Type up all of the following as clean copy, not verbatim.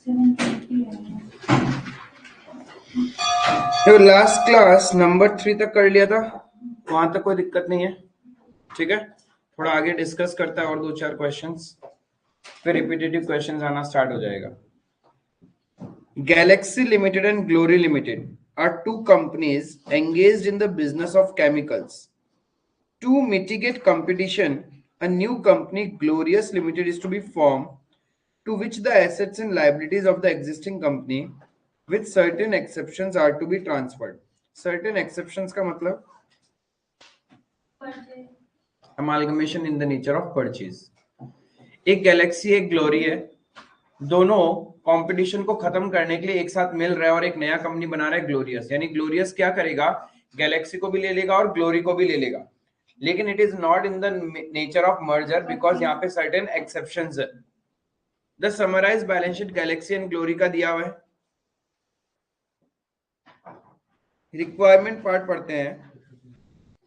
तो last class number 3 तक कर लिया था, वहां तक कोई दिक्कत नहीं है, ठीक है। थोड़ा आगे डिस्कस करता है और 2-4 क्वेश्चंस, फिर रिपीटेटिव क्वेश्चंस आना स्टार्ट हो जाएगा। Galaxy Limited and Glory Limited are two companies engaged in the business of chemicals. To mitigate competition, a new company, Glorious Limited, is to be formed, to which the assets and liabilities of the existing company, with certain exceptions, are to be transferred. Certain exceptions का मतलब amalgamation in the nature of purchase. एक Galaxy एक glory है, दोनों competition को खत्म करने के लिए एक साथ मिल रहा है और एक नया कंपनी बना रहा है ग्लोरियस। यानी ग्लोरियस क्या करेगा, गैलेक्सी को भी ले लेगा और ग्लोरी को भी ले लेगा, लेकिन it is not in the nature of merger because यहाँ पे सर्टेन एक्सेप्शंस है। The summarise balance sheet Galaxy and Glory का दिया हुआ है। रिक्वायरमेंट पार्ट पढ़ते हैं।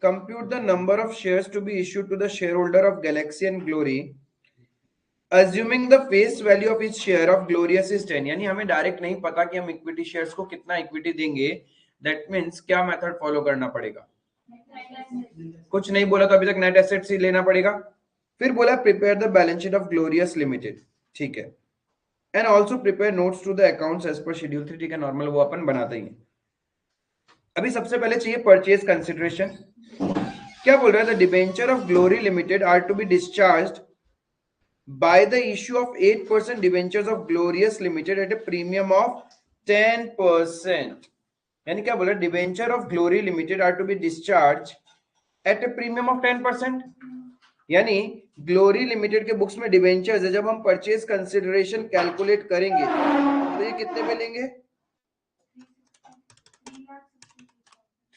Compute the number of shares to be issued to the shareholder of Galaxy and Glory Assuming the face value of each share of Glorious is 10, यानी हमें direct नहीं पता कि हम इक्विटी शेयर्स को कितना इक्विटी देंगे। दैट मींस क्या मेथड फॉलो करना पड़ेगा, कुछ नहीं बोला तो अभी तक नेट एसेट्स ही लेना पड़ेगा। फिर बोला prepare the balance sheet of Glorious Limited, ठीक है, and also prepare notes to the accounts as per schedule 3, ठीक है, नॉर्मल वो अपन बनाते ही है। अभी सबसे पहले चाहिए परचेज कंसिडरेशन। क्या बोल रहा है, the debenture of Glory Limited are to be discharged by the issue of 8% debentures of Glorious Limited at a premium of 10%. यानी क्या बोला, debenture of Glory Limited are to be discharge at a premium of 10%। यानी Glory Limited के books में debentures है, जब हम purchase consideration calculate करेंगे तो ये कितने पे लेंगे,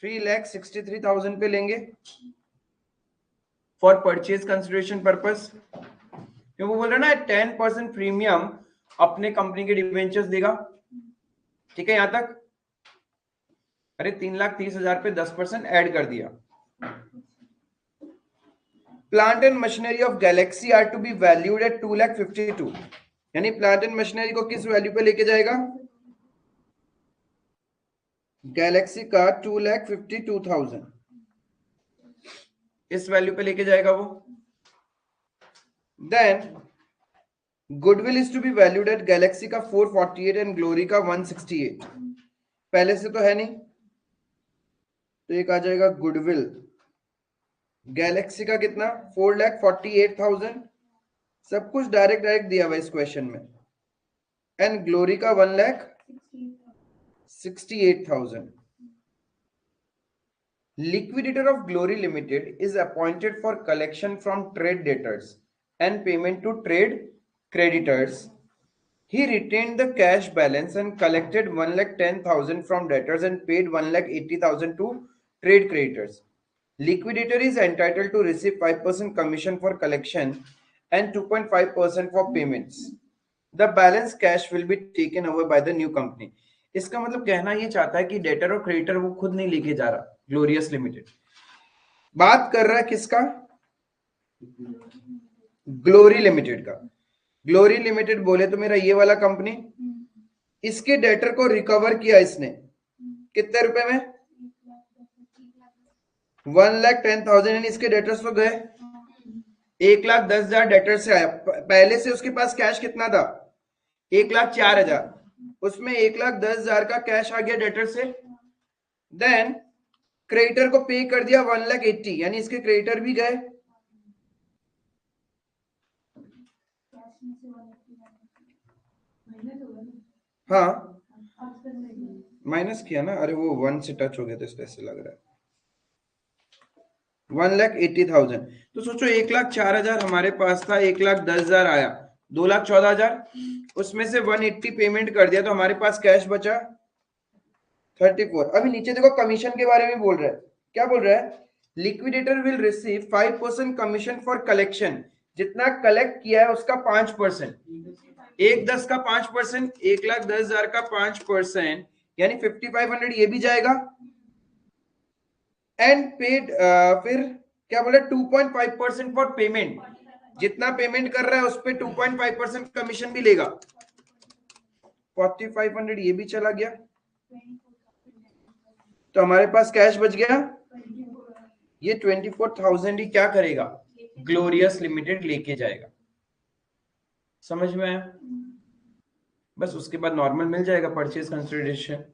3,63,000 पे लेंगे फॉर परचेज कंसिडरेशन पर्पस। क्यों वो बोल रहे ना 10% प्रीमियम अपने कंपनी के डिबेंचर्स देगा, ठीक है यहां तक। अरे 3,30,000 पे 10% ऐड कर दिया। Plant and machinery of Galaxy are to be valued at 2,52,000, यानी प्लांट एंड मशीनरी को किस वैल्यू पे लेके जाएगा, गैलेक्सी का 2,52,000 इस वैल्यू पे लेके जाएगा वो। Then goodwill is to be valued at Galaxy का 448 एंड ग्लोरी का 168। पहले से तो है नहीं, तो एक आ जाएगा गुडविल गैलेक्सी का कितना 4,48,000, सब कुछ डायरेक्ट दिया हुआ इस क्वेश्चन में, एंड ग्लोरी का 1,68,000। Liquidator of Glory Limited is appointed for collection from trade debtors and payment to trade creditors. He retained the cash balance and collected 1,10,000 from debtors and paid 1,80,000 to trade creditors. Liquidator is entitled to receive 5% commission for collection and 2.5% for payments. The balance cash will be taken over by the new company. इसका मतलब कहना ये चाहता है कि debtor और creditor वो खुद नहीं लेके जा रहा, ग्लोरियस लिमिटेड बात कर रहा है किसका, ग्लोरी लिमिटेड का। ग्लोरी लिमिटेड बोले तो मेरा ये वाला कंपनी, इसके डेटर को रिकवर किया इसने कितने रुपए में, 1,10,000, यानी इसके डेटर्स तो गए, 1,10,000 डेटर से आया। पहले से उसके पास कैश कितना था, 1,04,000, उसमें 1,10,000 का कैश आ गया डेटर से। देन क्रेडिटर को पे कर दिया 1,80,000, यानी इसके क्रेडिटर भी गए। हाँ माइनस किया ना, अरे वो 1 से टच हो गया तो इसलिए ऐसे लग रहा है। 1,80,000, तो सोचो 1,04,000 हमारे पास था, 1,10,000 आया, 2,14,000, उसमें से 180 पेमेंट कर दिया तो हमारे पास कैश बचा 34। अभी नीचे देखो कमीशन के बारे में बोल रहा है, क्या बोल रहा है, liquidator will receive 5% commission for collection, जितना कलेक्ट किया है उसका 5%, 1,10 का 5%, 1,10,000 का 5%, यानी 5,500 ये भी जाएगा। एंड पेड फिर क्या बोला, 2.5% फॉर पेमेंट, जितना पेमेंट कर रहा है उस पर 2.5% कमीशन भी लेगा। 4500 ये भी चला गया, तो हमारे पास कैश बच गया ये 24,000 ही क्या करेगा, ग्लोरियस लिमिटेड लेके जाएगा। समझ में आया? बस उसके बाद नॉर्मल मिल जाएगा परचेज कंसिडरेशन।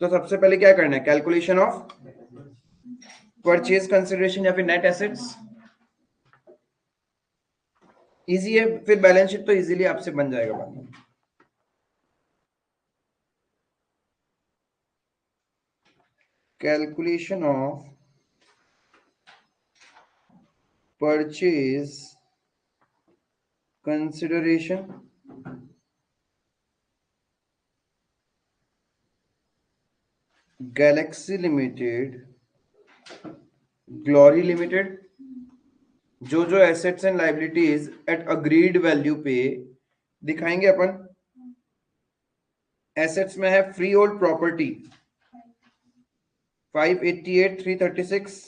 तो सबसे पहले क्या करना है, कैलकुलेशन ऑफ परचेज कंसिडरेशन या फिर नेट एसेट्स। इजी है, फिर बैलेंस शीट तो इजीली आपसे बन जाएगा बाद में। Calculation of purchase consideration Galaxy Limited, Glory Limited, जो जो assets and liabilities at agreed value पे दिखाएंगे अपन। एसेट्स में है फ्री होल्ड प्रॉपर्टी 588 336,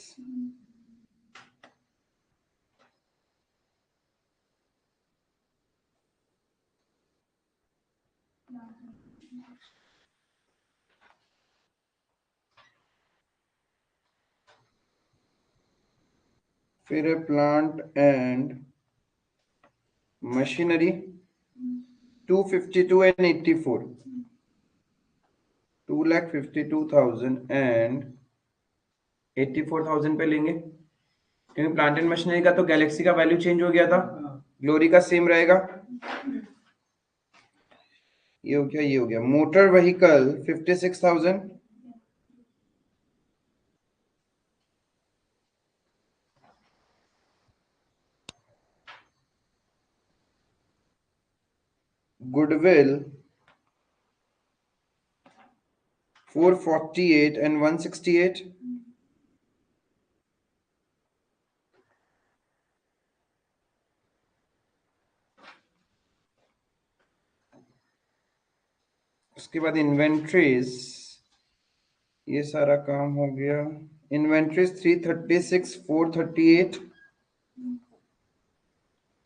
फिर है plant and machinery 252 and 84, 2,52,000 and 84,000 पे लेंगे, क्योंकि प्लांट एंड मशीनरी का तो गैलेक्सी का वैल्यू चेंज हो गया था, ग्लोरी का सेम रहेगा। ये हो गया, ये हो गया। मोटर व्हीकल 56,000, गुडविल 448 एंड 168, उसके बाद इन्वेंट्रीज, ये सारा काम हो गया। इन्वेंट्रीज 336 438,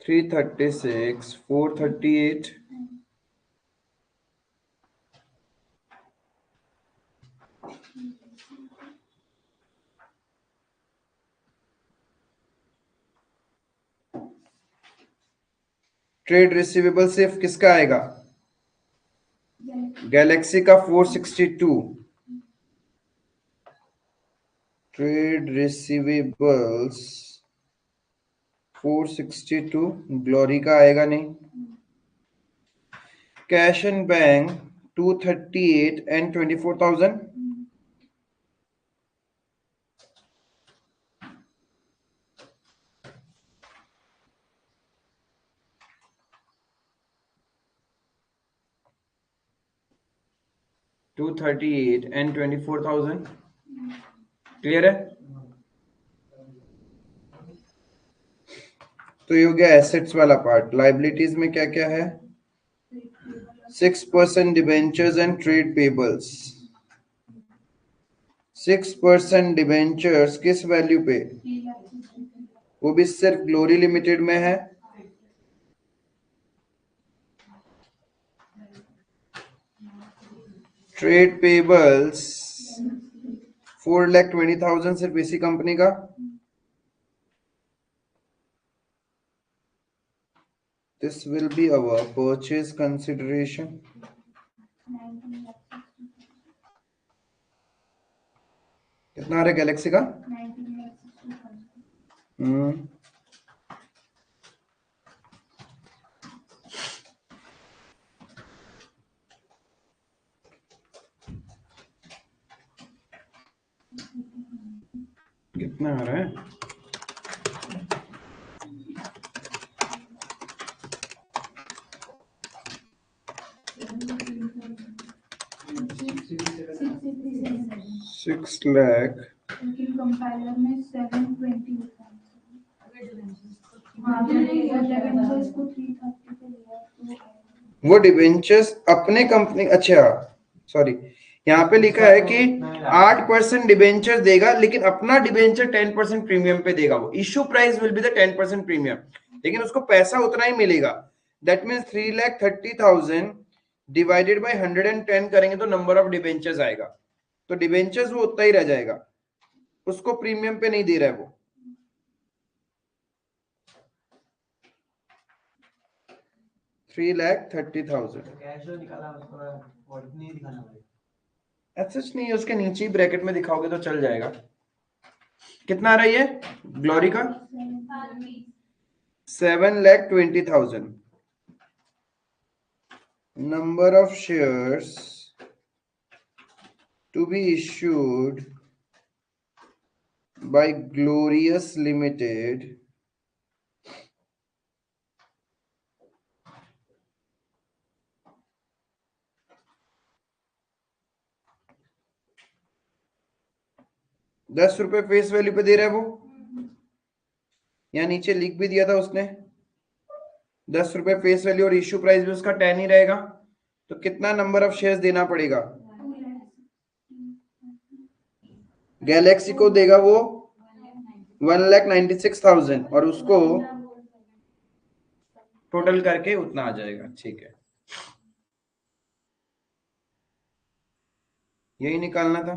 336 438, ट्रेड रिसीवेबल सिर्फ किसका आएगा, गैलेक्सी का 462, ट्रेड रिसीवेबल्स 462, ग्लोरी का आएगा नहीं। Cash and bank 238 and 24,000, and 24,000, clear है? तो ये हो गया एसेट्स वाला पार्ट। लाइबिलिटीज में क्या क्या है, 6% debentures and trade payables. 6% debentures किस वैल्यू पे, वो भी सिर्फ ग्लोरी लिमिटेड में है। ट्रेड पेबल्स 4,20,000 सिर्फ इसी कंपनी का। This will be our purchase consideration. कितना आ रहा है गैलेक्सी का? कितना आ रहा है? $6 लाख। कंपाइलर में 720 वो डिबेंचर्स अपने कंपनी, अच्छा सॉरी, यहाँ पे लिखा है कि 8% डिबेंचर देगा, लेकिन अपना डिबेंचर 10% प्रीमियम पे देगा। वो issue price will be the 10% premium, लेकिन उसको पैसा उतना ही मिलेगा। दैट मीन्स 3,30,000 डिवाइडेड बाय 110 करेंगे तो नंबर ऑफ डिबेंचर्स आएगा, तो डिबेंचर्स वो उतना ही रह जाएगा, उसको प्रीमियम पे नहीं दे रहा है वो। 3,30,000 सच नहीं है, उसके नीचे ही ब्रैकेट में दिखाओगे तो चल जाएगा। कितना आ रही है ग्लोरी का? 7,20,000। Number of shares to be issued by Glorious Limited ₹10 face value पे दे रहा है वो, या नीचे लिख भी दिया था उसने ₹10 फेस वैल्यू, और इश्यू प्राइस भी उसका 10 ही रहेगा, तो कितना नंबर ऑफ शेयर्स देना पड़ेगा? गैलेक्सी को देगा वो 1,96,000 और उसको टोटल करके उतना आ जाएगा। ठीक है, यही निकालना था।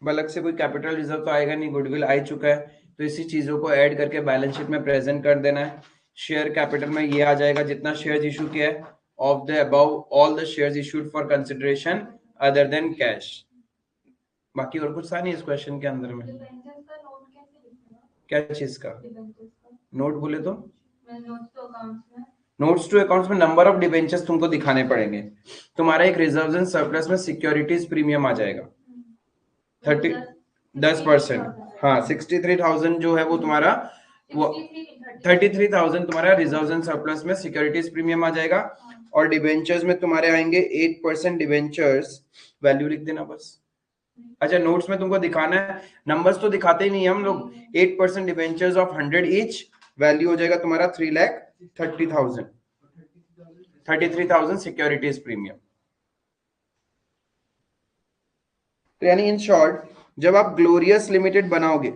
अलग से कोई कैपिटल रिजर्व तो आएगा नहीं, गुडविल आ चुका है, तो इसी चीजों को ऐड करके बैलेंस शीट में प्रेजेंट कर देना है। शेयर कैपिटल में ये आ जाएगा जितना शेयर्स इशू किया है, of the above all the shares issued for consideration other then cash. बाकी और कुछ था नहीं इस क्वेश्चन के अंदर में। क्या चीज का नोट बोले तो? नोट्स टू अकाउंट्स में नंबर ऑफ डिबेंचर्स तुमको दिखाने पड़ेंगे। तुम्हारा एक रिजर्व्स एंड सरप्लस में सिक्योरिटीज प्रीमियम आ जाएगा 10%। हाँ, 63,000 जो है वो तुम्हारा, वो 33,000 तुम्हारा रिजर्व्स एंड सरप्लस में सिक्योरिटीज प्रीमियम आ जाएगा, और डिबेंचर्स में तुम्हारे आएंगे 8% डिबेंचर्स वैल्यू लिख देना बस। अच्छा, नोट्स में तुमको दिखाना है, नंबर्स तो दिखाते ही नहीं हम लोग। 8% डिबेंचर्स ऑफ 100 ईच, वैल्यू हो जाएगा तुम्हारा 3,30,000, 33,000 सिक्योरिटीज प्रीमियम। तो यानी इन शॉर्ट, जब आप ग्लोरियस लिमिटेड बनाओगे,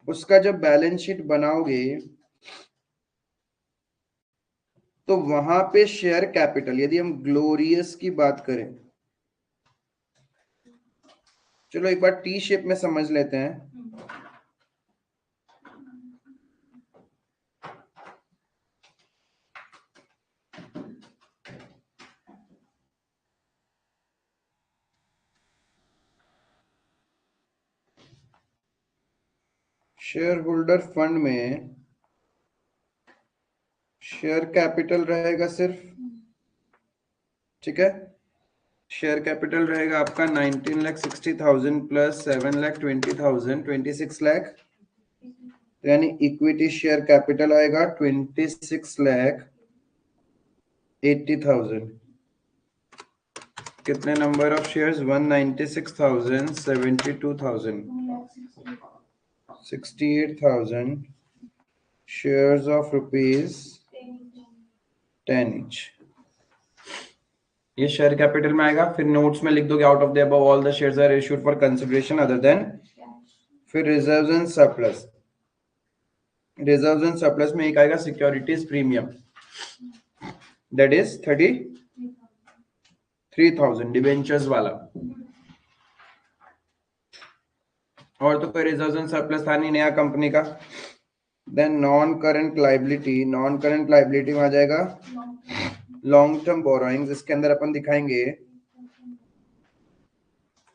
उसका जब बैलेंस शीट बनाओगे तो वहां पे शेयर कैपिटल, यदि हम ग्लोरियस की बात करें, चलो एक बार टी शेप में समझ लेते हैं। शेयर होल्डर फंड में शेयर कैपिटल रहेगा सिर्फ, ठीक है। शेयर कैपिटल रहेगा आपका 19,60,000 प्लस 7,20,000, 26 लाख, यानी इक्विटी शेयर कैपिटल आएगा 26,80,000। कितने number of shares? 196,000, 72,000, 68,000 shares of ₹10 each. ये शेयर कैपिटल में आएगा। फिर नोट्स में लिख दोगे out of the above all the shares are issued for consideration other than. फिर reserves and surplus, reserves and surplus में एक आएगा securities premium, that is 33,000 debentures वाला। और तो कोई रिजर्व्स एंड सरप्लस था नहीं नया कंपनी का। Then non current liability, non current liability में आ जाएगा लॉन्ग टर्म बोरोइंग्स। इसके अंदर अपन दिखाएंगे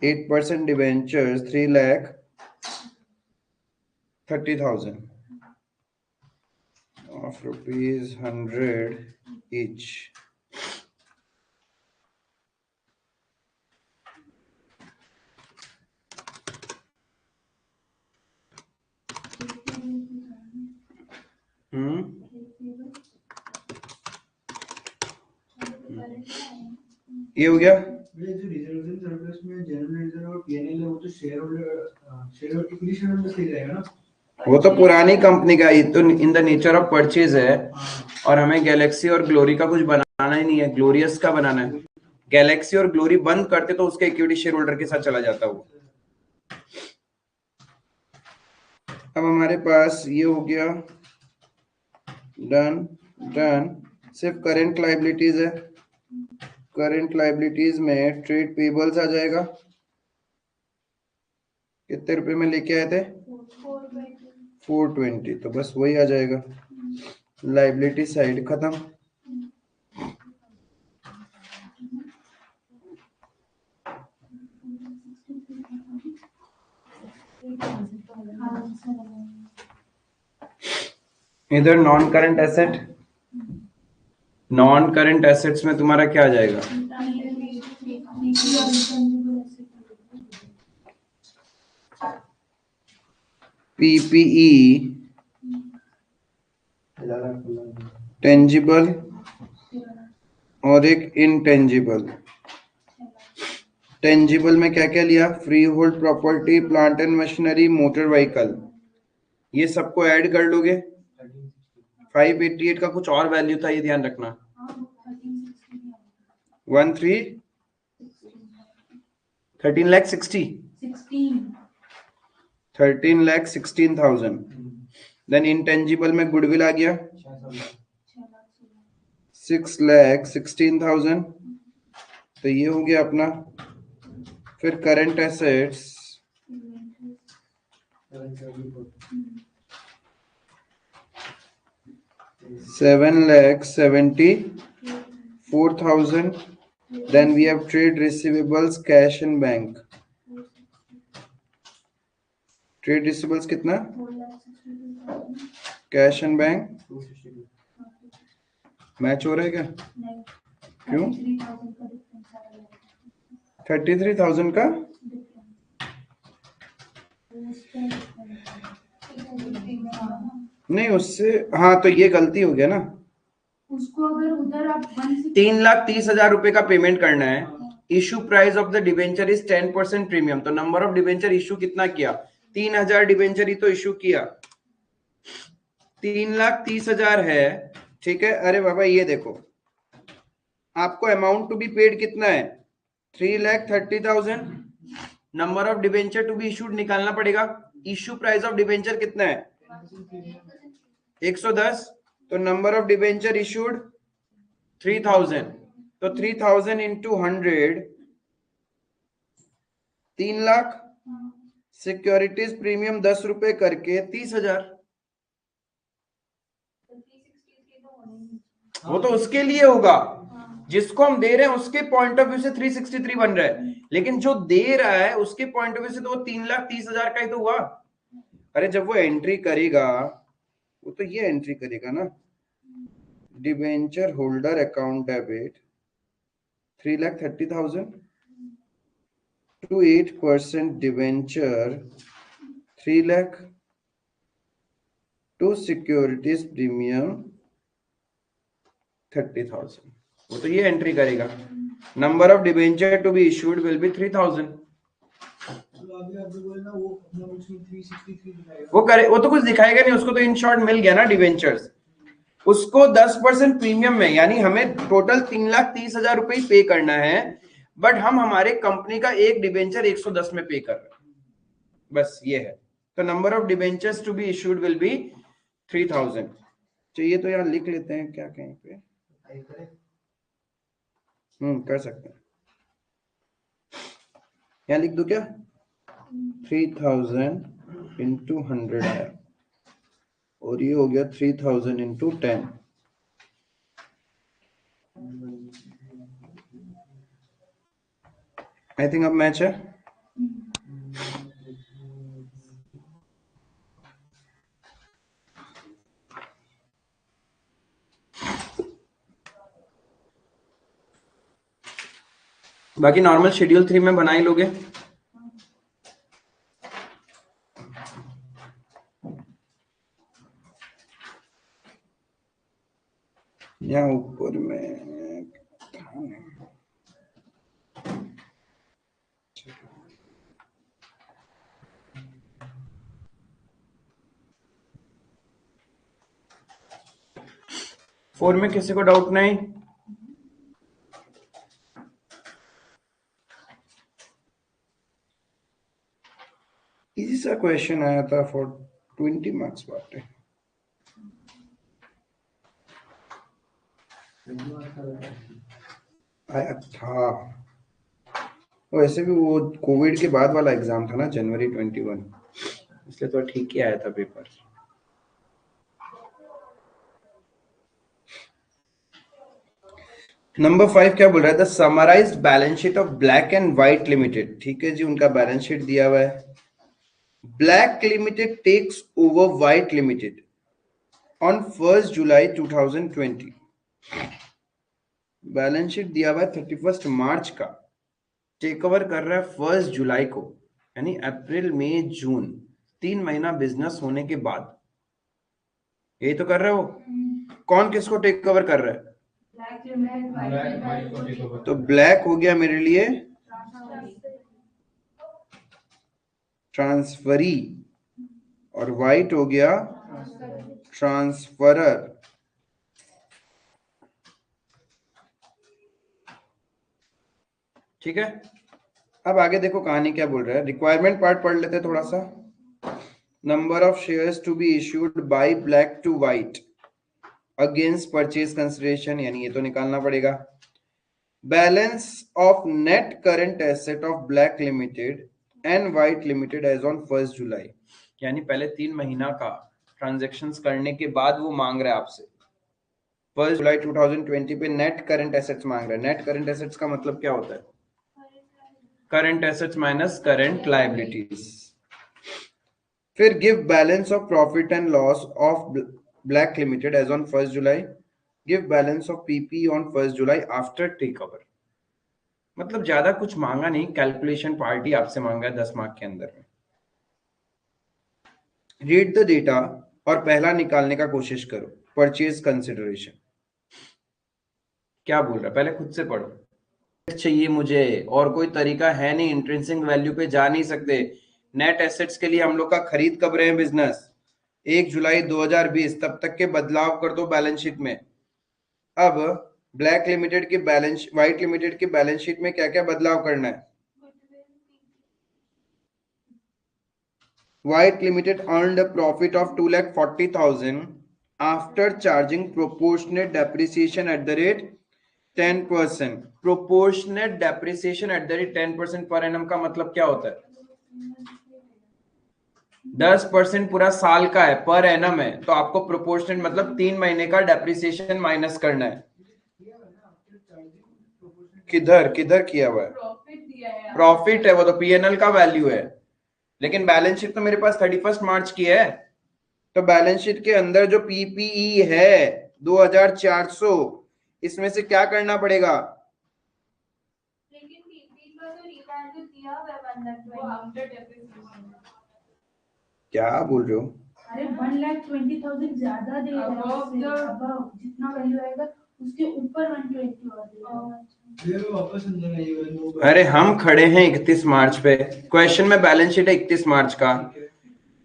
8% डिबेंचर्स 3,30,000 of ₹100 each. ये हो गया। जो रिजर्व एंड सरप्लस में जनरल रिजर्व और पीएनएल है, वो तो share holder equity share holder से रहेगा ना। वो तो पुरानी कंपनी का, ये तो इन द नेचर ऑफ परचेज है, और हमें गैलेक्सी और ग्लोरी का कुछ बनाना ही नहीं है, ग्लोरियस का बनाना है। गैलेक्सी और ग्लोरी बंद करते तो उसके इक्विटी शेयर होल्डर के साथ चला जाता वो। अब हमारे पास ये हो गया, डन डन। सिर्फ करंट लाइबिलिटीज है। करंट लाइबिलिटीज में ट्रेड पेबल्स आ जाएगा। कितने रुपए में लेके आए थे? 420, तो बस वही आ जाएगा। लाइबिलिटी साइड खत्म। इधर non current asset, non current assets में तुम्हारा क्या आ जाएगा? पीपीई, टेंजिबल और एक इनटेंजिबल। टेंजिबल में क्या क्या लिया? Free hold property, plant and machinery, motor vehicle. ये सबको ऐड कर लोगे। 588 का कुछ और वैल्यू था, ये ध्यान रखना। 13,16,000। देन इनटेंजिबल में गुडविल आ गया 6,16,000, तो ये हो गया अपना। फिर current assets 7,74,000. Then we have trade receivables, cash and bank. Trade receivables कितना? कैश एंड बैंक मैच हो रहा है क्या? क्यों? 33,000 का नहीं, उससे हाँ, तो ये गलती हो गया ना। उसको अगर उधर आप 3,30,000 रुपए का पेमेंट करना है। Issue price of the debenture is 10% premium, तो नंबर ऑफ डिवेंचर इशू कितना किया? 3,000 डिवेंचर ही तो इशू किया। 3,30,000 है, ठीक है। अरे बाबा ये देखो, आपको अमाउंट टू बी पेड कितना है? 3,30,000। Number of debenture to be issued निकालना पड़ेगा। इशू प्राइस ऑफ डिवेंचर कितना है? 110। तो नंबर ऑफ डिवेंचर इशूड 3,000, तो 3,000 इंटू 100, 3,00,000। सिक्योरिटीज प्रीमियम 10 रुपए करके 30,000। वो तो उसके लिए होगा, जिसको हम दे रहे हैं उसके पॉइंट ऑफ व्यू से 363 बन रहा है, लेकिन जो दे रहा है उसके पॉइंट ऑफ व्यू से तो वो 3,30,000 का ही तो हुआ। अरे जब वो एंट्री करेगा, वो तो ये एंट्री करेगा ना, debenture holder account debit 3,30,000 to 8% debenture 3,00,000 to securities premium 30,000। वो तो ये एंट्री करेगा। Number of debenture to be issued will be 3,000। वो करे, वो तो कुछ दिखाएगा नहीं, उसको तो इन शॉर्ट मिल गया ना डिबेंचर्स। उसको 10% प्रीमियम में, यानी हमें टोटल 3,30,000 रुपए ही पे करना है, बट हम हमारे कंपनी का एक डिबेंचर 110 में पे कर रहे हैं, बस ये है। तो number of debentures to be issued will be 3,000। चाहिए तो यहाँ लिख लेते हैं क्या कहीं पे। कर सकते हैं, यहाँ लिख दो क्या? 3,000 इंटू 100 आया, और ये हो गया 3,000 इंटू 10। आई थिंक अब मैच है। बाकी नॉर्मल शेड्यूल 3 में बना ही लोगे। यहाँ ऊपर में 4 में किसी को डाउट नहीं? इजी सा क्वेश्चन आया था फॉर 20 मार्क्स बांटे आया था। वैसे भी वो कोविड के बाद वाला एग्जाम था ना, जनवरी 21, इसलिए तो ठीक ही आया था पेपर। नंबर 5 क्या बोल रहा है? The summarised balance sheet of Black and White Limited. ठीक है जी, उनका बैलेंस शीट दिया हुआ है। Black Limited takes over White Limited on 1 July 2020। Balance sheet दिया हुआ है 31 मार्च का, टेक ओवर कर रहा है 1 जुलाई को, यानी अप्रैल मई जून, 3 महीना बिजनेस होने के बाद। यही तो कर रहे हो। कौन किसको टेक ओवर कर रहा है? तो ब्लैक हो गया मेरे लिए ट्रांसफरी और व्हाइट हो गया ट्रांसफरर। ठीक है, अब आगे देखो कहानी क्या बोल रहा है। रिक्वायरमेंट पार्ट पढ़ लेते हैं थोड़ा सा। Number of shares to be issued by Black to White against purchase consideration, यानी ये तो निकालना पड़ेगा। Balance of net current asset of black Limited and White Limited as on 1 July, यानी पहले 3 महीना का ट्रांजेक्शन्स करने के बाद वो मांग रहा है आपसे 1 जुलाई 2020 पे नेट करंट एसेट्स मांग रहा है। नेट करंट एसेट्स का मतलब क्या होता है? Current assets minus current liabilities. फिर give balance of profit and loss of black limited as on 1 July, give balance of PP on 1 July after take over. मतलब ज्यादा कुछ मांगा नहीं, कैलकुलेशन पार्टी आपसे मांगा है 10 मार्क के अंदर में। रीड द डेटा और पहला निकालने का कोशिश करो, परचेज कंसिडरेशन। क्या बोल रहा है पहले खुद से पढ़ो। चाहिए मुझे, और कोई तरीका है नहीं, इंट्रिंसिक वैल्यू पे जा नहीं सकते। नेट एसेट्स के लिए हम लोग का खरीद कब रहे हैं बिजनेस? 1 जुलाई 2020, तब तक के बदलाव कर दो बैलेंस शीट में। अब ब्लैक लिमिटेड की बैलेंस, व्हाइट लिमिटेड की बैलेंस शीट में क्या क्या बदलाव करना है? White Limited earned a profit of 2,40,000 after charging proportionate depreciation at the rate 10%. Proportionate depreciation at the rate 10% per annum का मतलब क्या होता है? 10% पूरा साल का है, पर एनम है, तो आपको प्रोपोर्शनेट मतलब 3 महीने का डेप्रिसिएशन माइनस करना है। किधर किधर किया हुआ है? प्रॉफिट है वो, तो पीएनएल का वैल्यू है, लेकिन बैलेंस शीट तो मेरे पास 31 मार्च की है। तो बैलेंस शीट के अंदर जो पीपीई है 2400, इसमें से क्या करना पड़ेगा? लेकिन पीपी का तो रिवैल्यू दिया हुआ है 1,20,000। क्या बोल रहे हो? अरे 1,20,000 ज्यादा दे रहा है उससे, अब जितना वैल्यू आएगा उसके ऊपर 120 और दे रहा है। वापस अंदर आइए। अरे हम खड़े हैं 31 मार्च पे, क्वेश्चन में बैलेंस शीट है 31 मार्च का,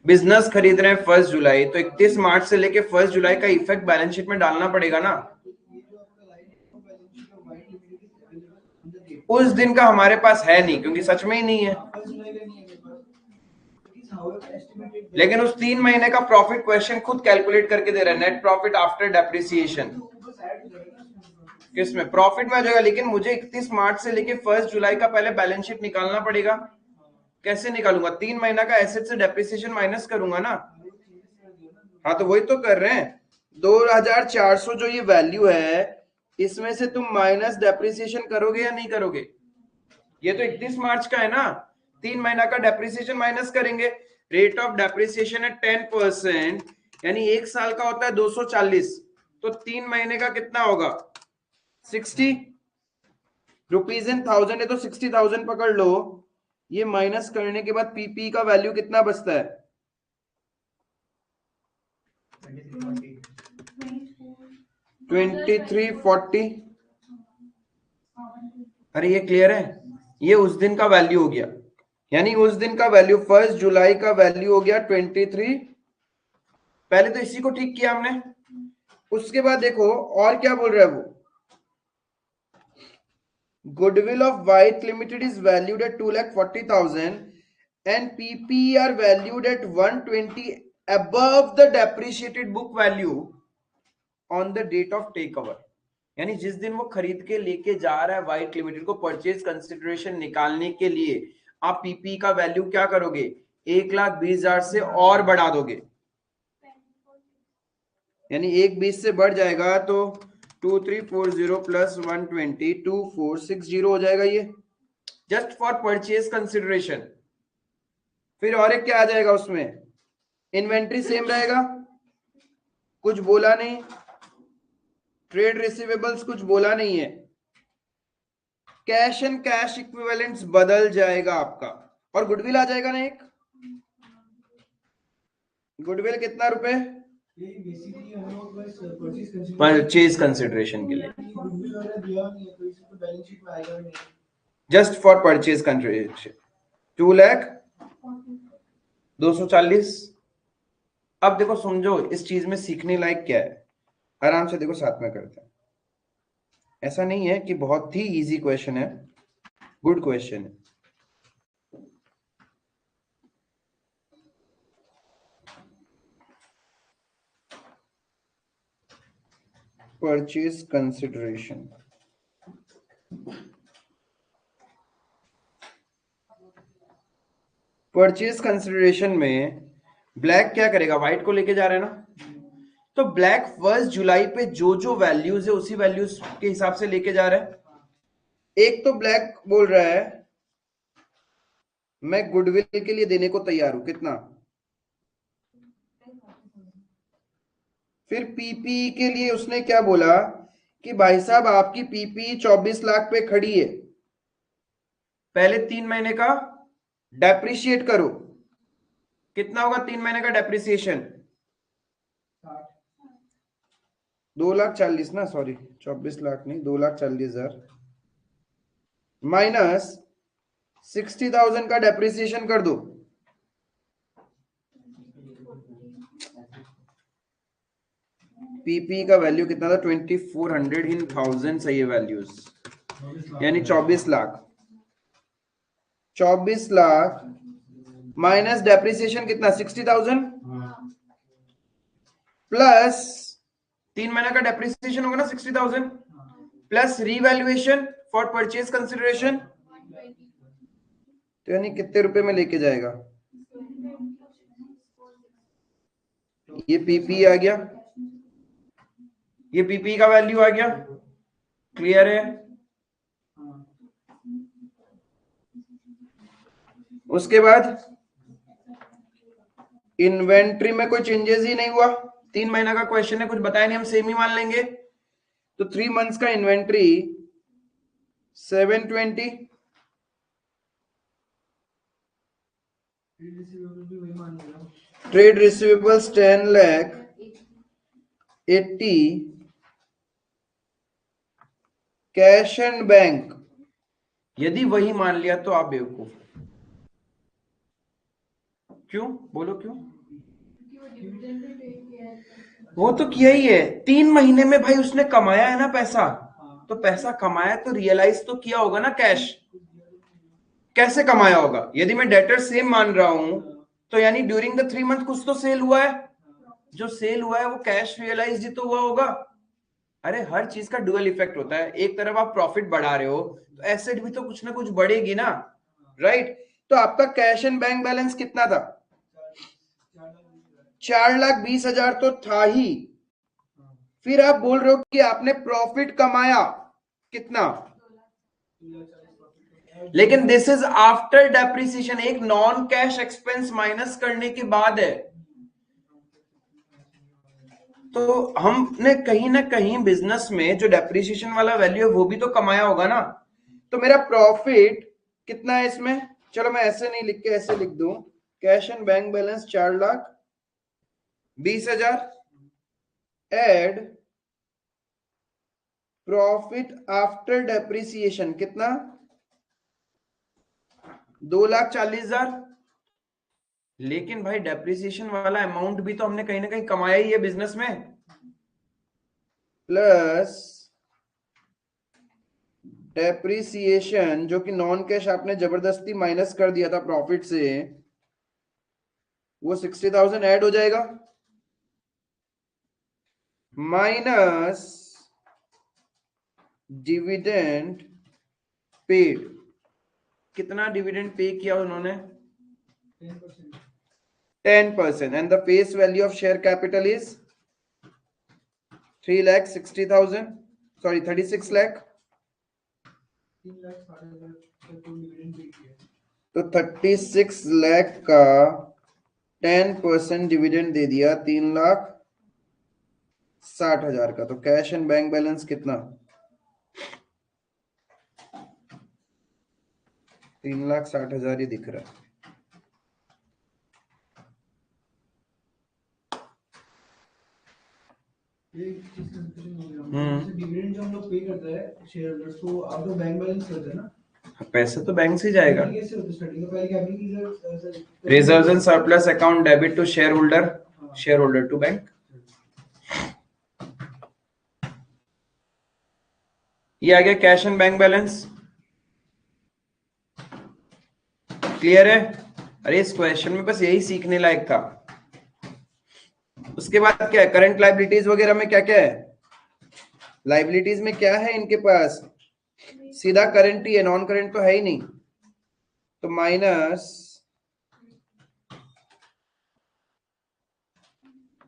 बिजनेस खरीद रहे हैं 1 जुलाई, तो 31 मार्च से लेके 1 जुलाई का इफेक्ट बैलेंस शीट में डालना पड़ेगा ना। उस दिन का हमारे पास है नहीं, क्योंकि सच में ही नहीं है। लेकिन उस 3 महीने का प्रॉफिट क्वेश्चन खुद कैलकुलेट करके दे रहा है, नेट प्रॉफिट आफ्टर डेप्रिसिएशन। किसमें? प्रॉफिट में आ जाएगा, लेकिन मुझे 31 मार्च से लेके 1 जुलाई का पहले बैलेंस शीट निकालना पड़ेगा। कैसे निकालूंगा? 3 महीना का एसेट से डेप्रिसिएशन माइनस करूंगा ना। हाँ तो वही तो कर रहे हैं। 2400 जो ये वैल्यू है, इसमें से तुम माइनस डेप्रिसिएशन करोगे या नहीं करोगे? ये तो 31 मार्च का है ना, 3 महीना का डेप्रिसिएशन माइनस करेंगे। रेट ऑफ डेप्रिसिएशन है 10%, यानी 1 साल का होता है 240, तो 3 महीने का कितना होगा? 60 रुपीज इन 1000 है, तो 60,000 पकड़ लो। ये माइनस करने के बाद पीपी का वैल्यू कितना बचता है? 2340। अरे ये क्लियर है? ये उस दिन का वैल्यू हो गया, यानी उस दिन का वैल्यू 1 जुलाई का वैल्यू हो गया 23। पहले तो इसी को ठीक किया हमने, उसके बाद देखो और क्या बोल रहा है वो। Goodwill of White Limited is valued at 2,40,000 and PP are valued at 120 above the depreciated book value on the date of takeover, यानी जिस दिन वो खरीद के लेके जा रहा है वाइट लिमिटेड को परचेज कंसिडरेशन निकालने के लिए, आप पीपी का वैल्यू क्या करोगे, 1,20,000 से और बढ़ा दोगे, यानी 1,20 से बढ़ जाएगा तो 2,340 प्लस 120 2,460 हो जाएगा ये, जस्ट फॉर परचेज कंसिडरेशन। फिर और एक क्या आ जाएगा उसमें, इन्वेंट्री सेम रहेगा, कुछ बोला नहीं, ट्रेड रिसीवेबल्स कुछ बोला नहीं है, कैश एंड कैश इक्विवेलेंट्स बदल जाएगा आपका, और गुडविल आ जाएगा ना एक, गुडविल कितना रुपए, ये बेसिकली हम लोग बस परचेज परचेज कंसिडरेशन के लिए, गुडविल वगैरह दिया नहीं है तो इसे तो बैलेंस शीट में आएगा नहीं। Just for purchase consideration 2,02,40। अब देखो समझो इस चीज में सीखने लायक क्या है, आराम से देखो साथ में करते हैं, ऐसा नहीं है कि बहुत ही इजी क्वेश्चन है, गुड क्वेश्चन है। परचेज कंसिडरेशन, परचेज कंसिडरेशन में ब्लैक क्या करेगा, व्हाइट को लेके जा रहा है ना, तो ब्लैक 1 जुलाई पे जो जो वैल्यूज है उसी वैल्यूज के हिसाब से लेके जा रहा है। एक तो ब्लैक बोल रहा है मैं गुडविल के लिए देने को तैयार हूं, कितना, फिर पीपी के लिए उसने क्या बोला कि भाई साहब आपकी पीपी 24 लाख पे खड़ी है, पहले 3 महीने का डेप्रिशिएट करो, कितना होगा 3 महीने का डेप्रिसिएशन, 2,40,000 ना, सॉरी 24 लाख नहीं, 2,40,000 माइनस 60,000 का डेप्रिसिएशन कर दो, पीपी का वैल्यू कितना था 2400 इन 1000 सही है वैल्यूज, यानी 24 लाख, 24 लाख माइनस डेप्रिसिएशन कितना 60,000 प्लस 3 महीने का डेप्रिसिएशन होगा ना 60,000 plus revaluation for purchase consideration, तो यानी कितने रुपए में लेके जाएगा, ये पीपी आ गया, ये पीपी का वैल्यू आ गया, क्लियर है। उसके बाद इन्वेंट्री में कोई चेंजेस ही नहीं हुआ, 3 महीना का क्वेश्चन है, कुछ बताया नहीं, हम सेम ही मान लेंगे, तो 3 मंथ्स का inventory 720, trade receivables 10,80,000, cash and bank, यदि वही मान लिया तो आप बेवकूफ, क्यों बोलो क्यों, वो तो किया ही है 3 महीने में, भाई उसने कमाया है ना पैसा, तो पैसा कमाया तो रियलाइज तो किया होगा ना कैश, कैसे कमाया होगा, यदि मैं डेटर सेम मान रहा हूं तो यानी ड्यूरिंग द 3 मंथ कुछ तो सेल हुआ है, जो सेल हुआ है वो कैश रियलाइज ही तो हुआ होगा। अरे हर चीज का डुअल इफेक्ट होता है, एक तरफ आप प्रॉफिट बढ़ा रहे हो तो एसेट भी तो कुछ ना कुछ बढ़ेगी ना, राइट। तो आपका कैश एंड बैंक बैलेंस कितना था, 4,20,000 तो था ही, फिर आप बोल रहे हो कि आपने प्रॉफिट कमाया कितना, लेकिन दिस इज आफ्टर डेप्रिसिएशन, एक नॉन कैश एक्सपेंस माइनस करने के बाद है, तो हमने कहीं ना कहीं बिजनेस में जो डेप्रिसिएशन वाला वैल्यू है वो भी तो कमाया होगा ना, तो मेरा प्रॉफिट कितना है इसमें, चलो मैं ऐसे नहीं लिख के ऐसे लिख दूं, cash and bank balance 4,20,000 add profit after depreciation कितना 2,40,000, लेकिन भाई डेप्रिसिएशन वाला अमाउंट भी तो हमने कहीं ना कहीं कमाया ही है बिजनेस में, प्लस डेप्रिसिएशन जो कि नॉन कैश आपने जबरदस्ती माइनस कर दिया था प्रॉफिट से, वो 60,000 ऐड हो जाएगा माइनस डिविडेंड पेड। कितना डिविडेंड पे किया उन्होंने? 10%। 10%, and the face value of share capital is 3,60,000, sorry 36 lakh। 3,60,000 का तो डिविडेंड पे किया है। तो 36 लाख का 10% डिविडेंड दे दिया 3,60,000 का। तो कैश एंड बैंक बैलेंस कितना? 3,60,000 ही दिख रहा है। एक चीज कंफ्यूजन हो गया, जैसे डिविडेंड जो हम लोग पे करता है शेयर होल्डर्स को, आउट ऑफ बैंक बैलेंस करते हैं ना, पैसा तो बैंक से जाएगा। ये कैसे होता है स्टार्टिंग का? पहले capital reserves and surplus account debit to shareholder, shareholder to bank. ये आ गया cash and bank balance. Clear है? अरे इस क्वेश्चन में बस यही सीखने लायक था। उसके बाद क्या है? करंट लाइबिलिटीज वगैरह में क्या क्या है? लाइबिलिटीज में क्या है इनके पास? सीधा करंट ही है, नॉन करंट तो है ही नहीं। तो माइनस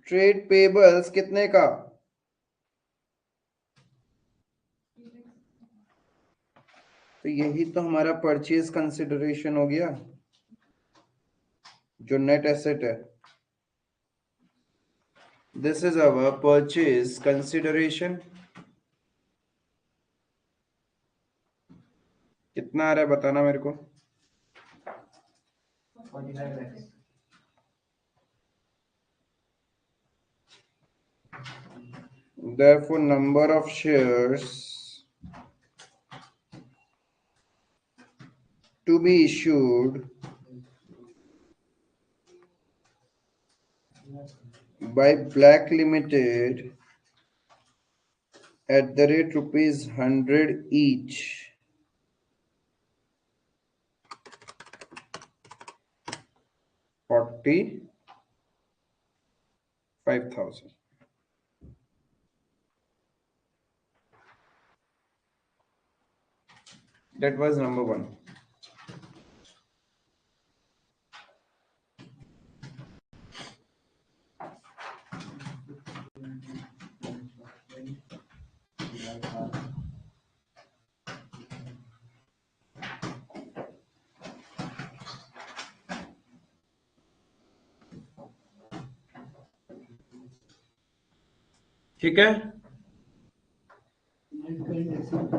ट्रेड पेबल्स कितने का? तो यही तो हमारा परचेज कंसिडरेशन हो गया, जो नेट एसेट है। This is our purchase consideration. कितना आ रहा है बताना मेरे को। 45 lakhs। Therefore, number of shares to be issued by Black Limited at the rate rupees 100 each $45,000। That was number one. ठीक है? Net current asset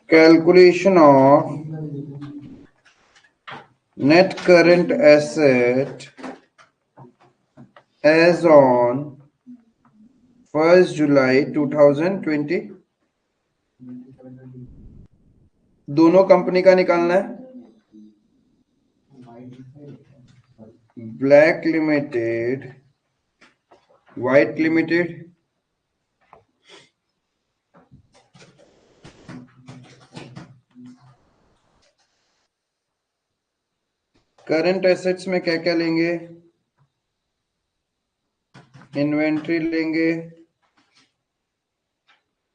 Calculation of net current asset as on 1st July 2020। दोनों company का निकालना है। Black limited, white limited. Current assets में क्या क्या लेंगे? इन्वेंट्री लेंगे,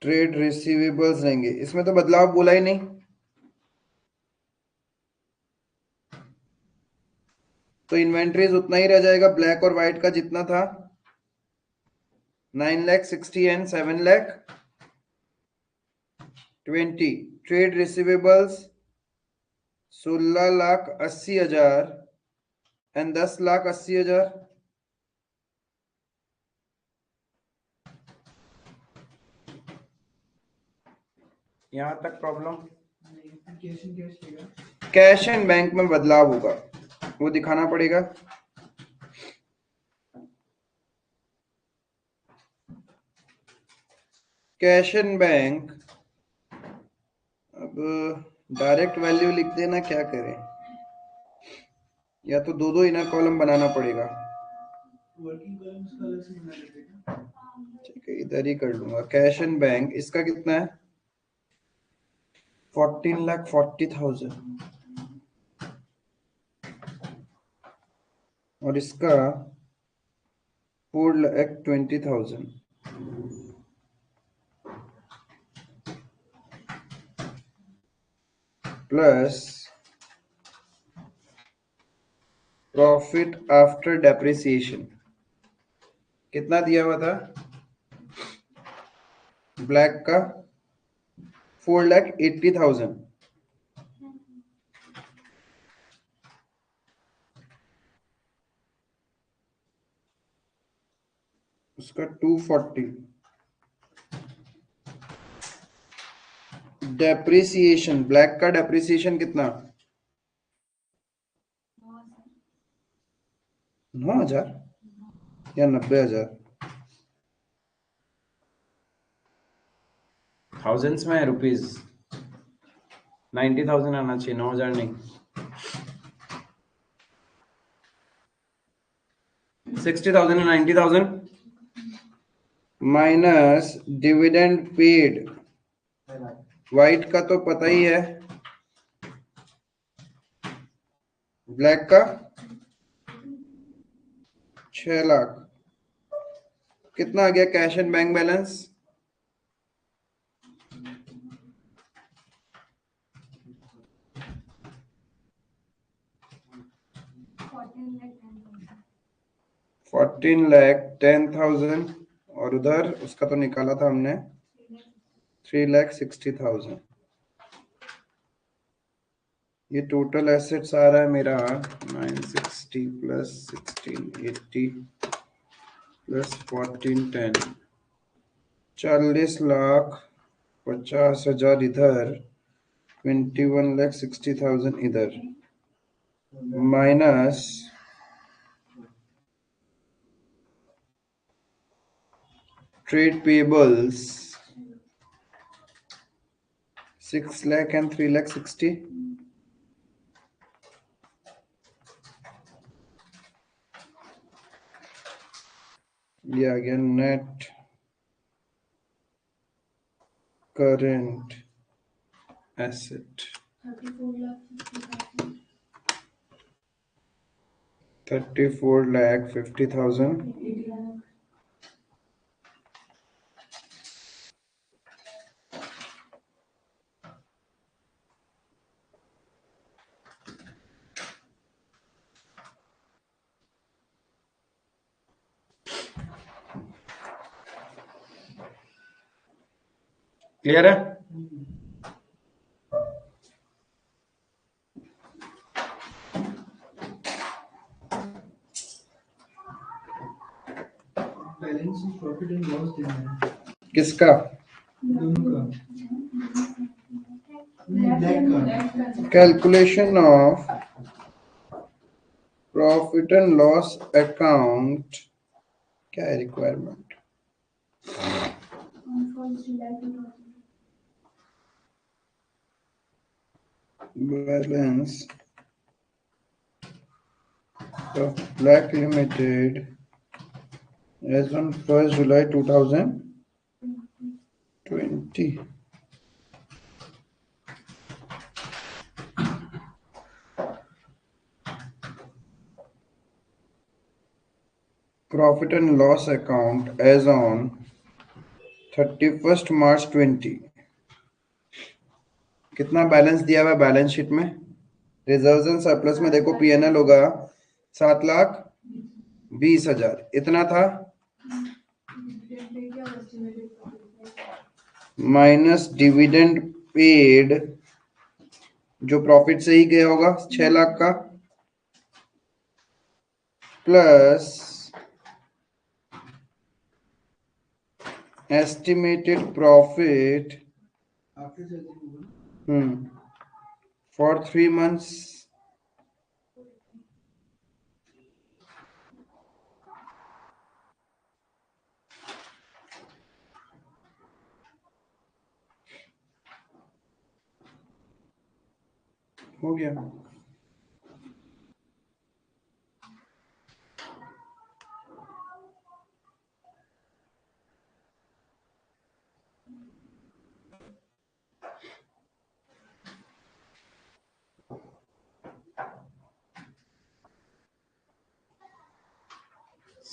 ट्रेड रिसीवेबल्स लेंगे। इसमें तो बदलाव बोला ही नहीं। तो इन्वेंट्रीज उतना ही रह जाएगा ब्लैक और व्हाइट का जितना था, 9,60,000 एंड 7,20,000। Trade receivables 16,80,000 and 10,80,000। यहां तक प्रॉब्लम? कैश एंड बैंक में बदलाव होगा, वो दिखाना पड़ेगा। कैश एंड बैंक, अब डायरेक्ट वैल्यू लिख देना, क्या करें? या तो दो दो इनर कॉलम बनाना पड़ेगा। वर्किंग कॉलम्स का अलग से बना लेते हैं। ठीक है, इधर ही कर लूंगा। कैश एंड बैंक इसका कितना है? 14,40,000 और इसका 4,20,000 प्लस प्रॉफिट आफ्टर डेप्रिसिएशन कितना दिया हुआ था ब्लैक का 4,80,000 उसका 240 डेप्रिसिएशन ब्लैक का डेप्रिसिएशन कितना 9,000 या 90,000 थाउजेंड्स में रुपीज 90,000 आना चाहिए 9,000 नहीं 60,000 and 90,000 minus dividend paid white का तो पता ही है ब्लैक का 6 लाख कितना आ गया कैश एंड बैंक बैलेंस 14,10,000 और उधर उसका तो निकाला था हमने 3,60,000 ये टोटल एसेट्स आ रहा है मेरा 960 प्लस 1680 प्लस 1410 40,50,000 इधर 21,60,000 इधर minus trade payables 6 lakh and 3,60,000 ये आ गया नेट करंट एसेट 34,50,000 क्लियर है balance sheet profit and loss देना है किसका दोनों का नहीं ब्लैक का calculation of profit and loss account क्या है requirement balance of Black Limited as on 1st July 2020. Profit and loss account as on 31st March 20. कितना बैलेंस दिया हुआ बैलेंस शीट में रिजर्व्स एंड सरप्लस में देखो पीएनएल होगा 7,20,000 इतना था माइनस डिविडेंड पेड जो प्रॉफिट से ही गया होगा 6 लाख का plus estimated profit after surgery for 3 months हो गया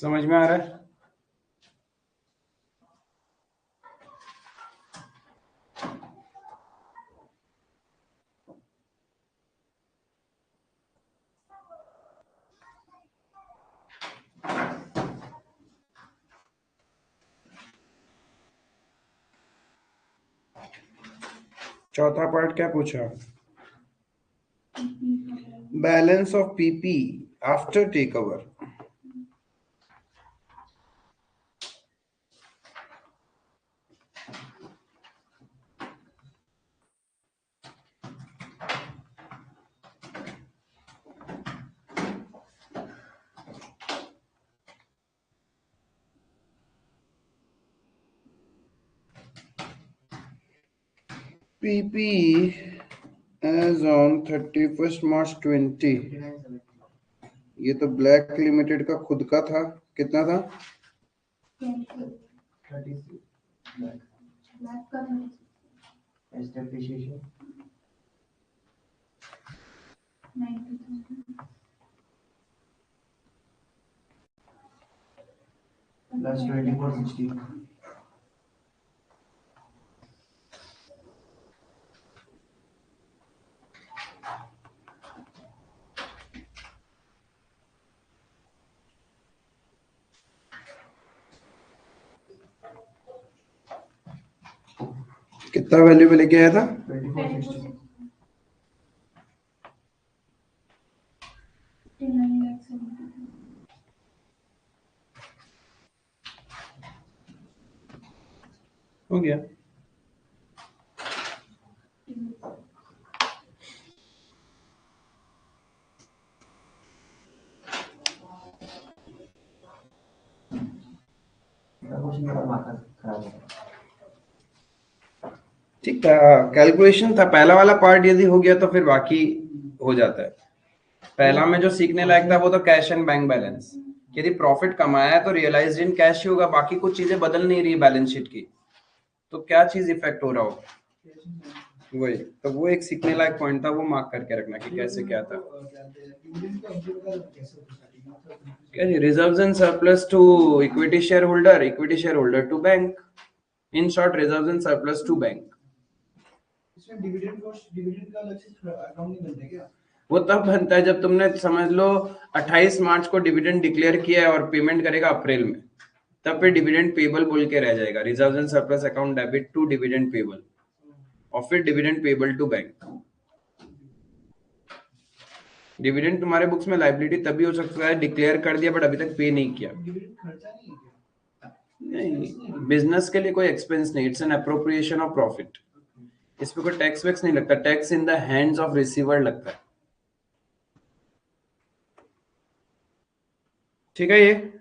समझ में आ रहा है? चौथा पार्ट क्या पूछा? Balance of PP after take over. PP as on 31st March 20. ये तो ब्लैक लिमिटेड का खुद का था. कितना था? 36 ब्लैक का एस डेप्रिसिएशन 90,000 प्लस 2460 कितना वैल्यू पे लेके आया था? 2460 59 lakhs 70,000 हो गया. कुछ मेरा माथा खराब है. ठीक था. कैलकुलेशन था. पहला वाला पार्ट यदि हो गया तो फिर बाकी हो जाता है. पहला में जो सीखने लायक था वो तो कैश एंड बैंक बैलेंस. यदि प्रॉफिट कमाया है तो रियलाइज्ड इन कैश ही होगा. बाकी कुछ चीजें बदल नहीं रही बैलेंस शीट की, तो क्या चीज इफेक्ट हो रहा होगा? वही तो, वो एक सीखने लायक पॉइंट था. वो मार्क करके रखना कि कैसे क्या था. Reserves and surplus to equity shareholder to bank. In short, reserves and surplus to bank. इसमें डिविडेंड का अलग से अकाउंट नहीं बनता क्या? वो तब बनता है जब तुमने समझ लो 28 मार्च को डिविडेंड डिक्लेयर किया है और पेमेंट करेगा अप्रैल में, तब पे डिविडेंड पेबल बोल के रह जाएगा. Reserves and surplus account debit to dividend payable और फिर dividend payable to bank. Dividend तुम्हारे बुक्स में लायबिलिटी तभी हो सकता है डिक्लेयर कर दिया बट अभी तक पे नहीं किया. डिविडेंड खर्चा नहीं है क्या? नहीं, बिजनेस के लिए कोई एक्सपेंस नहीं. It's an appropriation of profit. इस पे कोई टैक्स वैक्स नहीं लगता. Tax in the hands of receiver लगता है. ठीक है. ये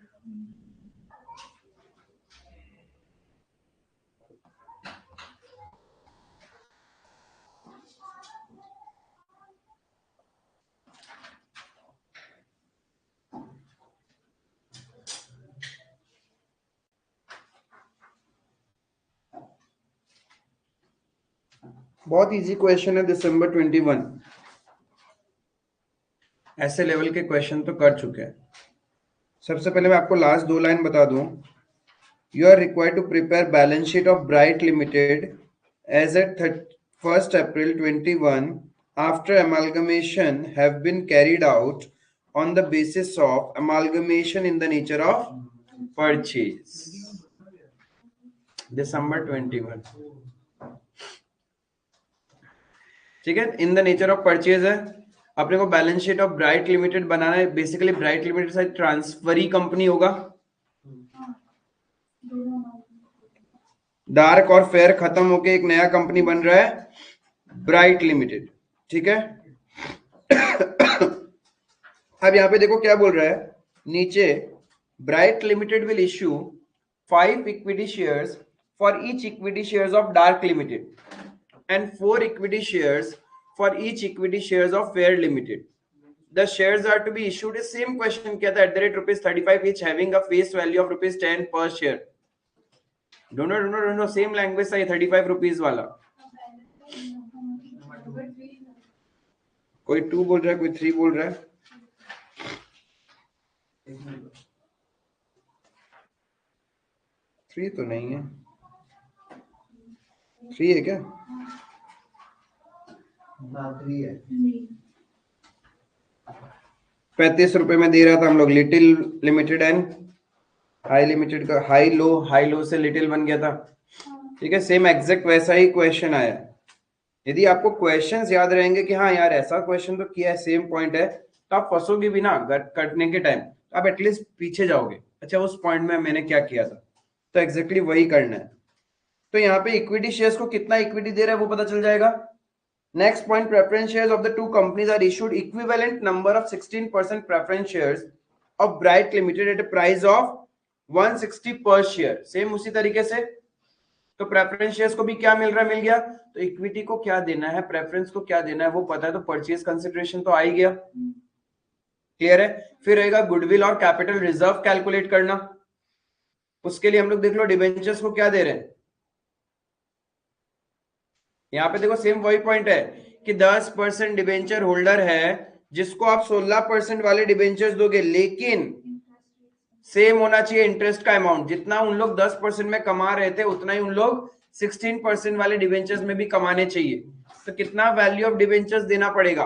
बहुत इजी क्वेश्चन है. दिसंबर 21 ऐसे लेवल के क्वेश्चन तो कर चुके हैं. सबसे पहले मैं आपको लास्ट 2 लाइन बता दूं. You are required to prepare balance sheet of bright Limited as at 1st April 21 after amalgamation have been carried out on the basis of amalgamation in the nature of purchase. December 21. ठीक है. In the nature of purchase है. अपने को balance sheet of bright limited बनाना है. Basically bright limited शायद transferee company होगा. Dark और फेयर खत्म होके एक नया कंपनी बन रहा है, ब्राइट लिमिटेड. ठीक है. अब यहाँ पे देखो क्या बोल रहा है नीचे. Bright limited will issue 5 equity shares for each equity shares of dark limited and 4 equity shares for each equity shares of Fair Limited. The shares are to be issued. The same question किया था at ₹35 each having a face value of ₹10 per share. दोनों same language था ये ₹35 वाला. कोई 2 बोल रहा है, कोई 3 बोल रहा है. 3 तो नहीं है, 3 है क्या? हाँ 3 है। 35 रुपए में दे रहा था हम लोग, little limited and high limited का हाई लो से लिटिल बन गया था। ठीक है, सेम एग्जैक्ट वैसा ही क्वेश्चन आया। यदि आपको क्वेश्चंस याद रहेंगे कि हाँ यार ऐसा क्वेश्चन तो किया है, सेम पॉइंट है, तो आप फंसोगे भी ना करने के टाइम, आप एटलीस्ट पीछे जाओगे, अच्छा उस पॉइंट में मैंने क्या किया था, तो एग्जैक्टली वही करना है। तो यहाँ पे इक्विटी शेयर्स को कितना इक्विटी दे रहा है वो पता चल जाएगा। Next point, preference shares of the two companies are issued equivalent number of 16% preference shares of bright Limited at a price of 160 per share. Same उसी तरीके से, तो प्रेफरेंस शेयर्स को भी क्या मिल रहा है, मिल गया, तो इक्विटी को क्या देना है, प्रेफरेंस को क्या देना है वो पता है, तो परचेज कंसिडरेशन तो आ ही गया। क्लियर है। फिर रहेगा गुडविल और कैपिटल रिजर्व कैलकुलेट करना। उसके लिए हम लोग देख लो डिबेंचर्स को क्या दे रहे हैं, यहाँ पे देखो सेम वही पॉइंट है कि 10% डिबेंचर होल्डर है जिसको आप 16% वाले डिबेंचर्स दोगे, लेकिन सेम होना चाहिए इंटरेस्ट का अमाउंट, जितना उन लोग 10% में कमा रहे थे उतना ही उन लोग 16% वाले डिबेंचर्स में भी कमाने चाहिए। तो कितना वैल्यू ऑफ डिबेंचर्स देना पड़ेगा,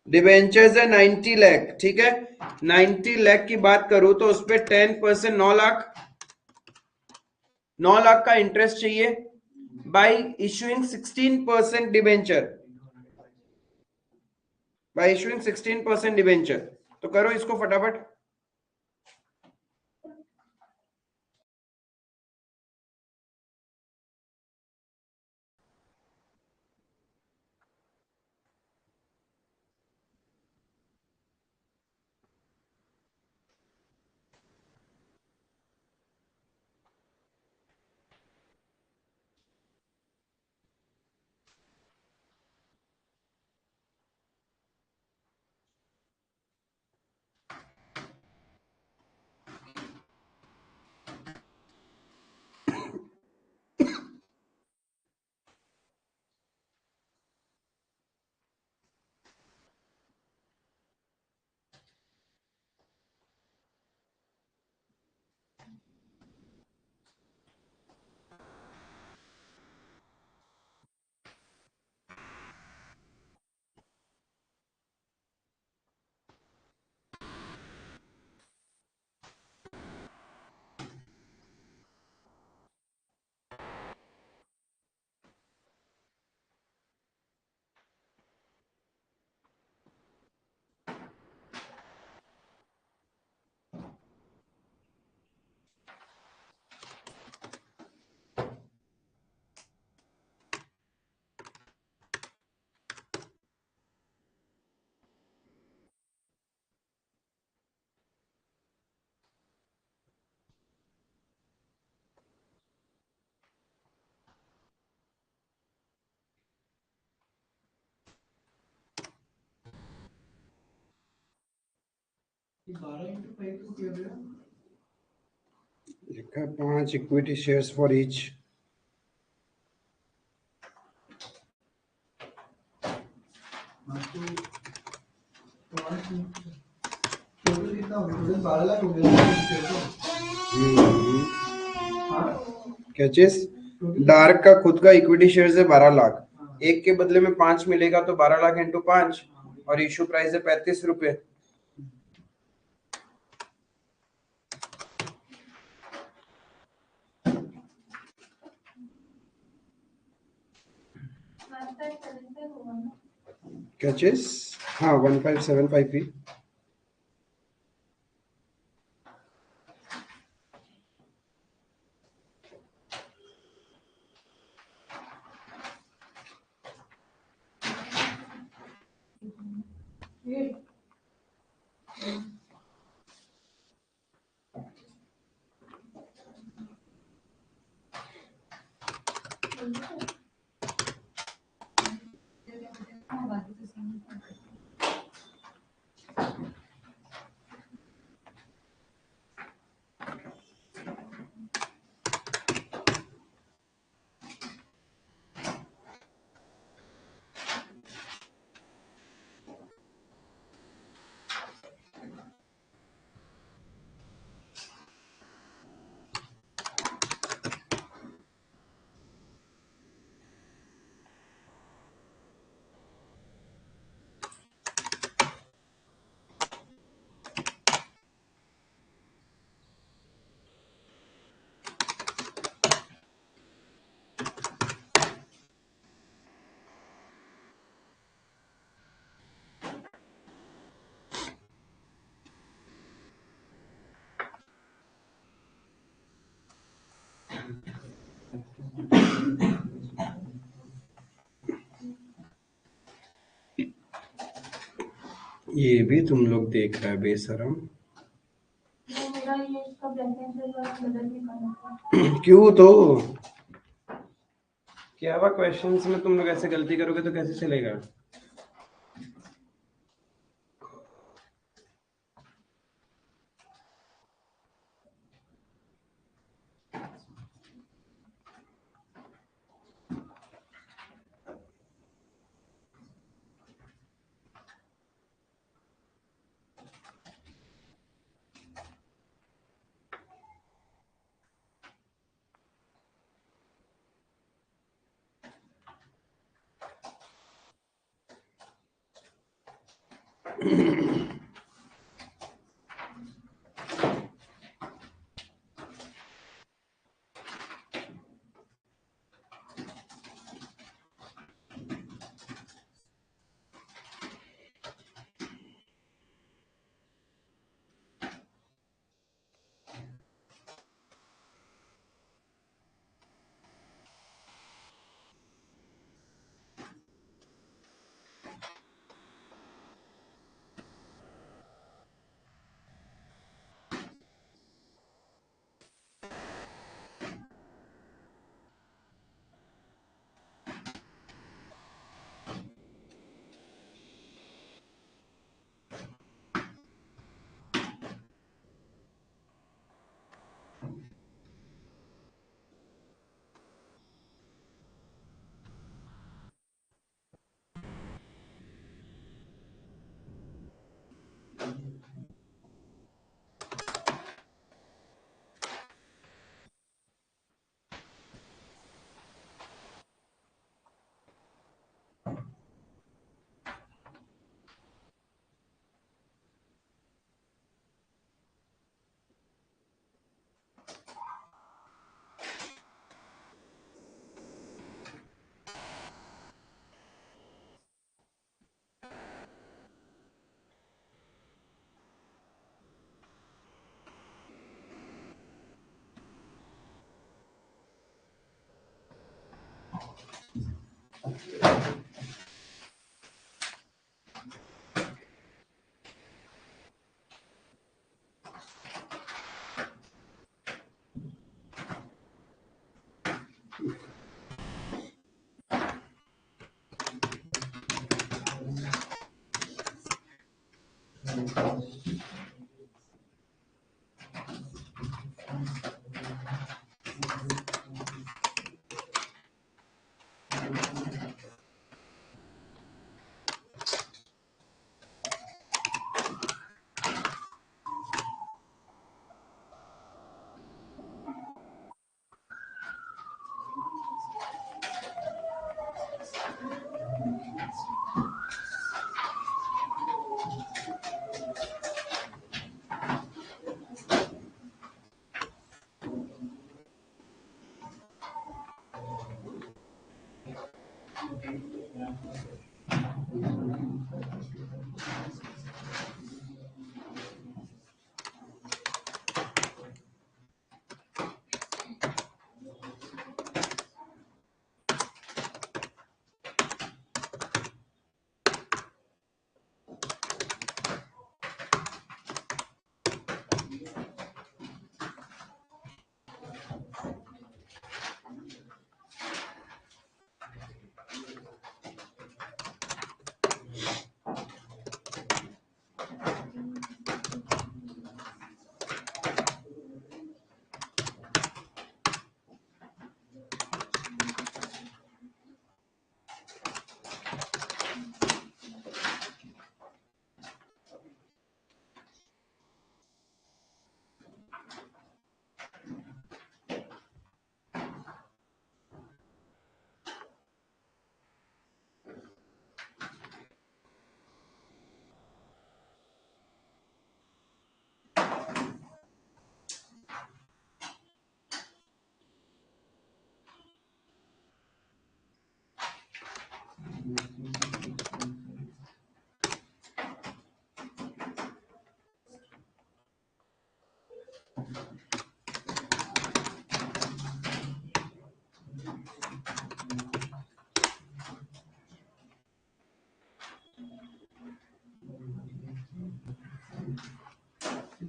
डिबेंचर्स है 90 लाख, ठीक है, 90 लाख की बात करूं तो उस पर 10% 9 लाख, 9 लाख का इंटरेस्ट चाहिए bye issuing 16% debenture, bye issuing 16% debenture. तो करो इसको फटाफट। ये 12 × 5 को किया गया। लिखा 5 इक्विटी शेयर्स फॉर ईच। हाँ तो 5 टोटल कितना हो गया, टोटल 12 लाख हो गया हाँ क्या चीज, डार्क का खुद का इक्विटी शेयर है 12 लाख, एक के बदले में 5 मिलेगा तो 12 लाख इंटू 5, और इशू प्राइस है 35 रुपए। क्या चीज, हाँ 1575 ही। ये भी तुम लोग देख रहा है बेशरम। वो मेरा ये इसका ब्लैक एंड व्हाइट वाला बदल के करना क्यों तो क्या हुआ, क्वेश्चंस में तुम लोग ऐसे गलती करोगे तो कैसे चलेगा?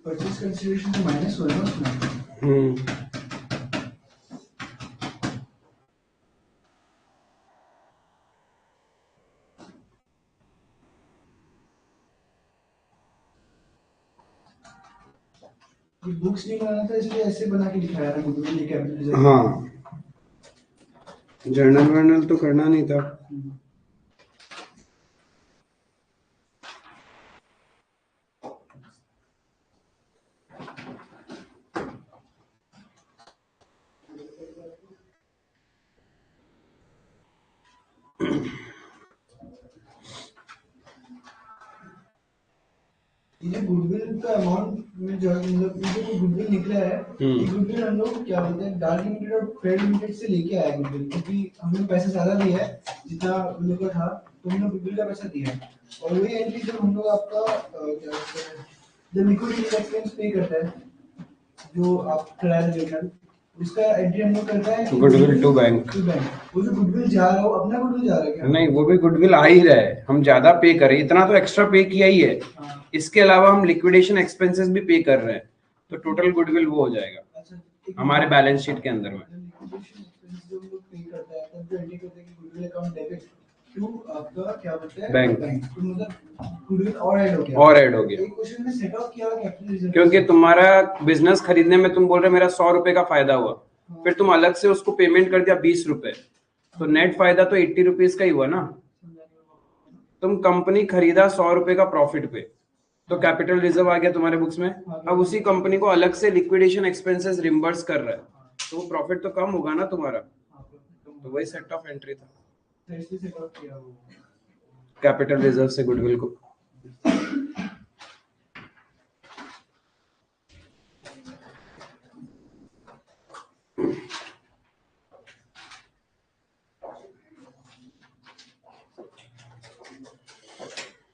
परचेज कंसीडरेशन तो माइनस हुआ है ना उसमें। बुक्स नहीं बनाना था इसलिए ऐसे बना के दिखाया ना गुडविल ये कैपिटल रिजर्व। हाँ, जर्नल वर्नल तो करना नहीं था। ये गुडविल का अमाउंट में जो मतलब ये जो गुडविल निकला है ये गुडविल हम लोग क्या बोलते हैं डार्क लिमिटेड और फेयर लिमिटेड से लेके आए गुडविल, क्योंकि हमने पैसा ज्यादा दिया है जितना हम लोग का था, तो हमने गुडविल का पैसा दिया है। और वही एंट्री जब हम लोग आपका क्या बोलते हैं जब लिक्विडिटी एक्सपेंस पे करता है जो आप ट्रायल जर्नल उसका एंट्री हम लोग करता है गुडविल टू बैंक। वो जो गुडविल जा रहा है वो अपना गुडविल जा रहा है क्या? नहीं, वो भी गुडविल आ ही रहा है, हम ज्यादा पे करें, इतना तो एक्स्ट्रा पे किया ही है। हाँ। इसके अलावा हम लिक्विडेशन एक्सपेंसेस भी पे कर रहे हैं, तो टोटल गुडविल वो हो जाएगा अच्छा, एक हमारे बैलेंस शीट के अंदर में। लिक्विडेशन एक्सपेंस जो हम लोग पे करता है तब जो एंट्री करते हैं कि गुडविल अकाउंट डेबिट टू आपका क्या बोलते हैं बैंक। तो मतलब गुडविल और ऐड हो गया। और ऐड हो गया एक क्वेश्चन में सेट आउट किया कैपिटल रिजर्व क्योंकि तुम्हारा बिजनेस खरीदने में तुम बोल रहे मेरा 100 रुपए का फायदा हुआ, फिर तुम अलग से उसको पेमेंट कर दिया 20 रुपए, तो नेट फायदा तो 80 रुपीज का ही हुआ ना। तुम कंपनी खरीदा 100 रुपए का प्रॉफिट पे, तो कैपिटल रिजर्व आ गया तुम्हारे बुक्स में। अब उसी कंपनी को अलग से लिक्विडेशन एक्सपेंसेस रिम्बर्स कर रहा है, तो वो प्रॉफिट तो कम होगा ना तुम्हारा, तो वही सेट ऑफ एंट्री था इसलिए सेट आउट किया वो। कैपिटल रिजर्व से गुडविल को।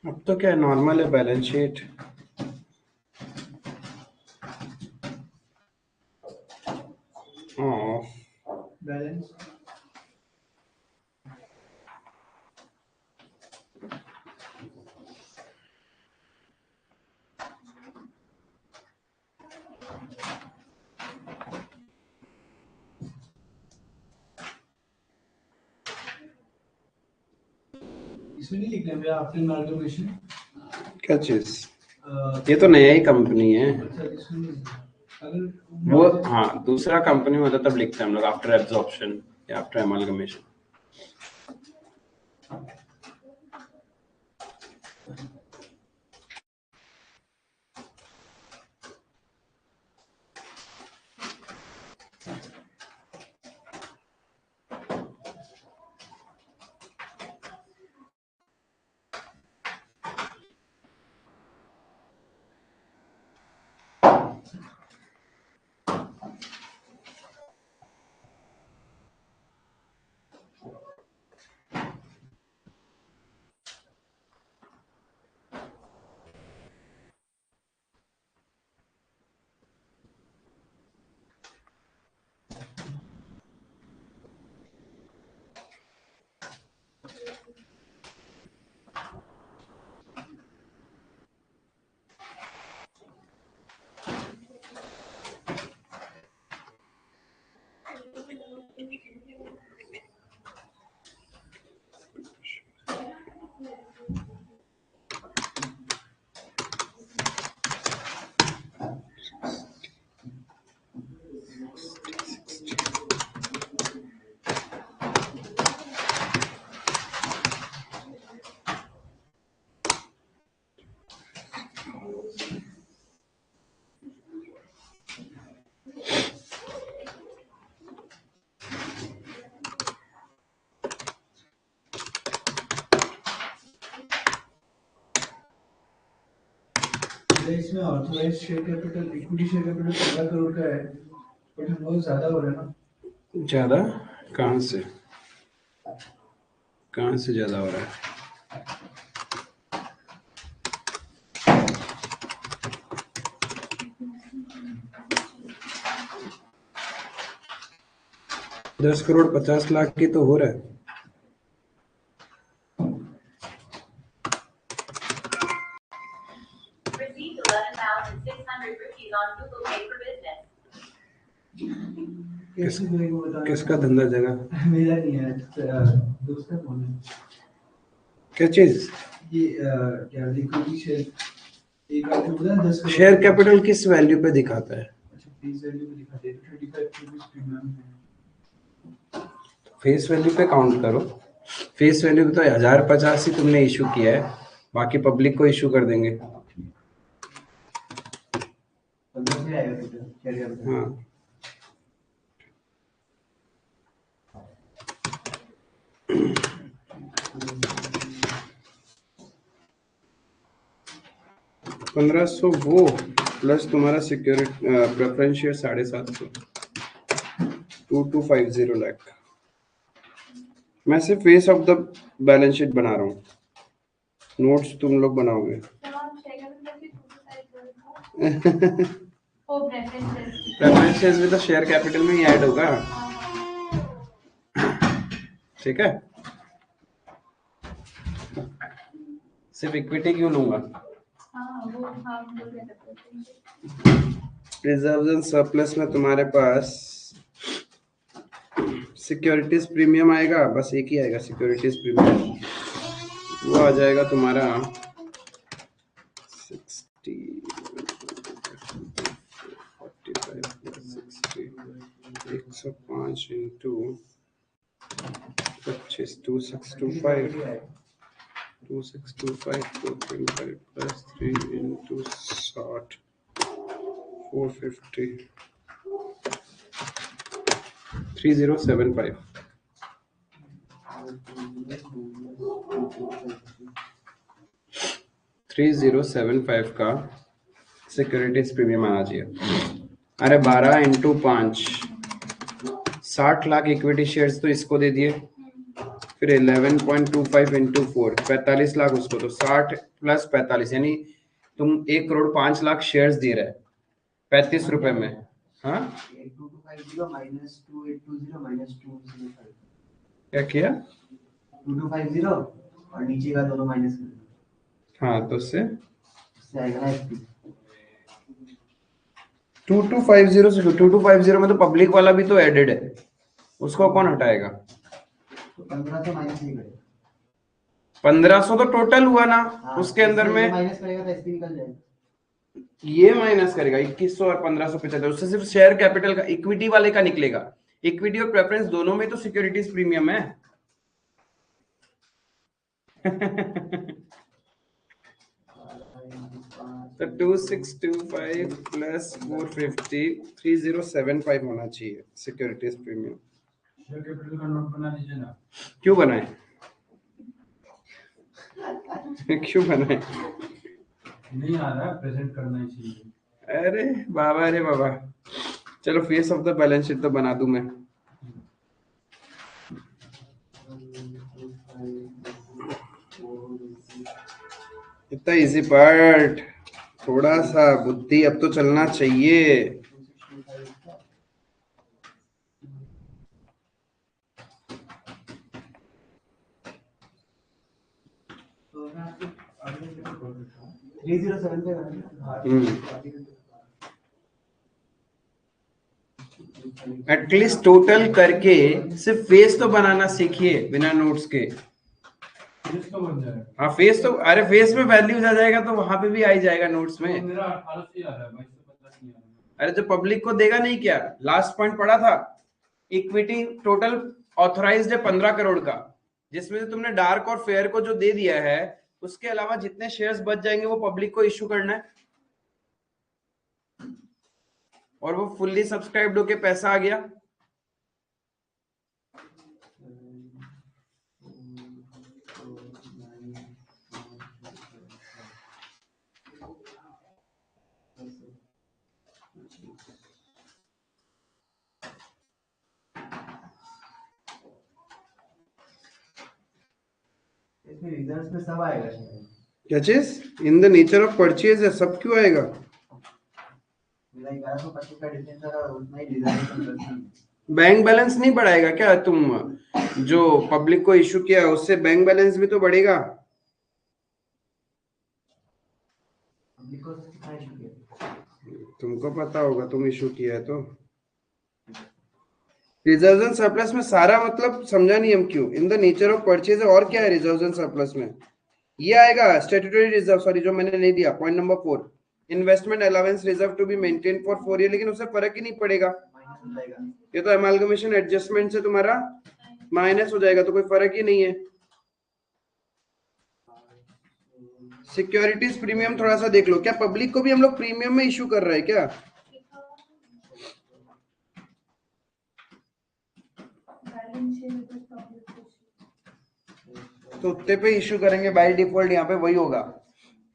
अब तो क्या नॉर्मल है बैलेंस शीट। बैलेंस इसमें नहीं लिखना है भैया आफ्टर अमालगमेशन। क्या चीज? ये तो नया ही कंपनी है अच्छा इसमें नहीं लिखना। अगर वो। हाँ, दूसरा कंपनी में होता तब लिखते हैं हम लोग आफ्टर एब्जॉर्प्शन या आफ्टर एमालगमेशन। इसमें authorised share capital equity share capital 15 crore का है, बट हम लोग ज्यादा हो रहा है ना। ज्यादा कहाँ से? कहाँ से ज्यादा हो रहा है? दस करोड़ 50 लाख की तो हो रहा है। Received 11,600 किसी को एक बता किसका धंधा जगह? मेरा नहीं है, दोस्त का फोन है। क्या चीज? ये क्या इक्विटी शेयर, एक आपको पता है 10 करोड़ शेयर कैपिटल किस वैल्यू पे दिखाता है? अच्छा फेस वैल्यू पे दिखाते हैं, 35 रुपीस प्रीमियम है। फेस वैल्यू पे काउंट करो। फेस वैल्यू पे तो 1050 ही तुमने इशू किया है, बाकी पब्लिक को इशू कर देंगे। 15 से आएगा टोटल शेयर कैपिटल। हाँ, पंद्रह सौ वो प्लस तुम्हारा सिक्योरिटी प्रेफरेंस शेयर 750, 2250 लाख। मैं सिर्फ face of the balance sheet बना रहा हूँ, नोट्स तुम लोग बनाओगे। प्रेफरेंस शेयर्स भी तो शेयर कैपिटल में ही ऐड होगा, ठीक है? सिर्फ इक्विटी क्यों लूंगा? रिजर्व एंड सरप्लस में तुम्हारे पास सिक्योरिटीज प्रीमियम आएगा, बस एक ही आएगा सिक्योरिटीज प्रीमियम, वो आ जाएगा तुम्हारा 60, 45 प्लस 60, 105 इंटू 25, 2625, 2625, 425 प्लस 3 इंटू 60, 450, 3075। $3075 का सिक्योरिटीज प्रीमियम आना चाहिए। अरे 12 इंटू 5, 60 लाख इक्विटी शेयर्स तो इसको दे दिए, फिर 11.25 इंटू 4, 45 लाख उसको, तो 60 प्लस 45 यानी तुम 1,05,00,000 शेयर्स दे रहे 35 रुपए में। हाँ 2250 माइनस 2820 माइनस 205, क्या किया? 2250 और नीचे का दोनों माइनस कर दो, हाँ तो उससे इससे आएगा ना 2250 से 2250 में तो पब्लिक वाला भी तो एडेड है, उसको कौन हटाएगा? तो 15 से माइनस नहीं करेगा, 1500 तो टोटल हुआ ना, हाँ, उसके अंदर में माइनस करेगा तो एसपी निकल जाएगा। ये माइनस करेगा 2100 और 1575, उससे सिर्फ शेयर कैपिटल का, इक्विटी वाले का निकलेगा। इक्विटी और प्रेफरेंस दोनों में तो सिक्योरिटीज प्रीमियम है। तो 2625 प्लस 450, 3075 होना चाहिए सिक्योरिटीज प्रीमियम। शेयर कैपिटल का नोट बना दीजिए ना। क्यों बनाए? क्यों बनाए? नहीं आ रहा, प्रेजेंट करना ही चाहिए। अरे बाबा, अरे बाबा, चलो face of the balance sheet तो बना दूं मैं। इतना इजी पार्ट, थोड़ा सा बुद्धि अब तो चलना चाहिए। एटलीस्ट टोटल करके सिर्फ फेस तो बनाना सीखिए बिना नोट्स के। हाँ फेस तो, अरे फेस में वैल्यूज आ जाएगा तो वहां पे भी आ ही जाएगा नोट्स में। मेरा 18 से आ रहा है, 2250 नहीं आ रहा। अरे जो पब्लिक को देगा नहीं क्या? लास्ट पॉइंट पढ़ा था, इक्विटी टोटल ऑथराइज्ड है 15 करोड़ का, जिसमें से तुमने डार्क और फेयर को जो दे दिया है, उसके अलावा जितने शेयर्स बच जाएंगे वो पब्लिक को इश्यू करना है, और वो फुल्ली सब्सक्राइब्ड होके पैसा आ गया। इसमें रिजल्ट्स में सब आएगा शायद। क्या चीज? इन द नेचर ऑफ परचेज है, सब क्यों आएगा? मेरा 1125 का डिफरेंस था, उतना ही रिजल्ट। बैंक बैलेंस नहीं बढ़ाएगा क्या? तुम जो पब्लिक को इशू किया उससे बैंक बैलेंस भी तो बढ़ेगा। पब्लिक को कितना इशू किया? तुमको पता होगा, तुम इशू किया है तो। रिजर्व्स एंड सरप्लस में सारा मतलब समझा नहीं हम क्यों। इन द नेचर ऑफ परचेज और क्या है रिजर्व्स एंड सरप्लस में? ये आएगा स्टैट्यूटरी रिजर्व, सॉरी जो मैंने नहीं दिया, point number 4, investment allowance reserve to be maintain for 4 year, लेकिन उससे फर्क ही नहीं पड़ेगा, ये तो एमालगमेशन एडजस्टमेंट से तुम्हारा माइनस हो जाएगा, तो कोई फर्क ही नहीं है। सिक्योरिटीज प्रीमियम थोड़ा सा देख लो, क्या पब्लिक को भी हम लोग प्रीमियम में इशू कर रहे हैं क्या? तो उतने पे इशू करेंगे बाय डिफॉल्ट, यहाँ पे वही होगा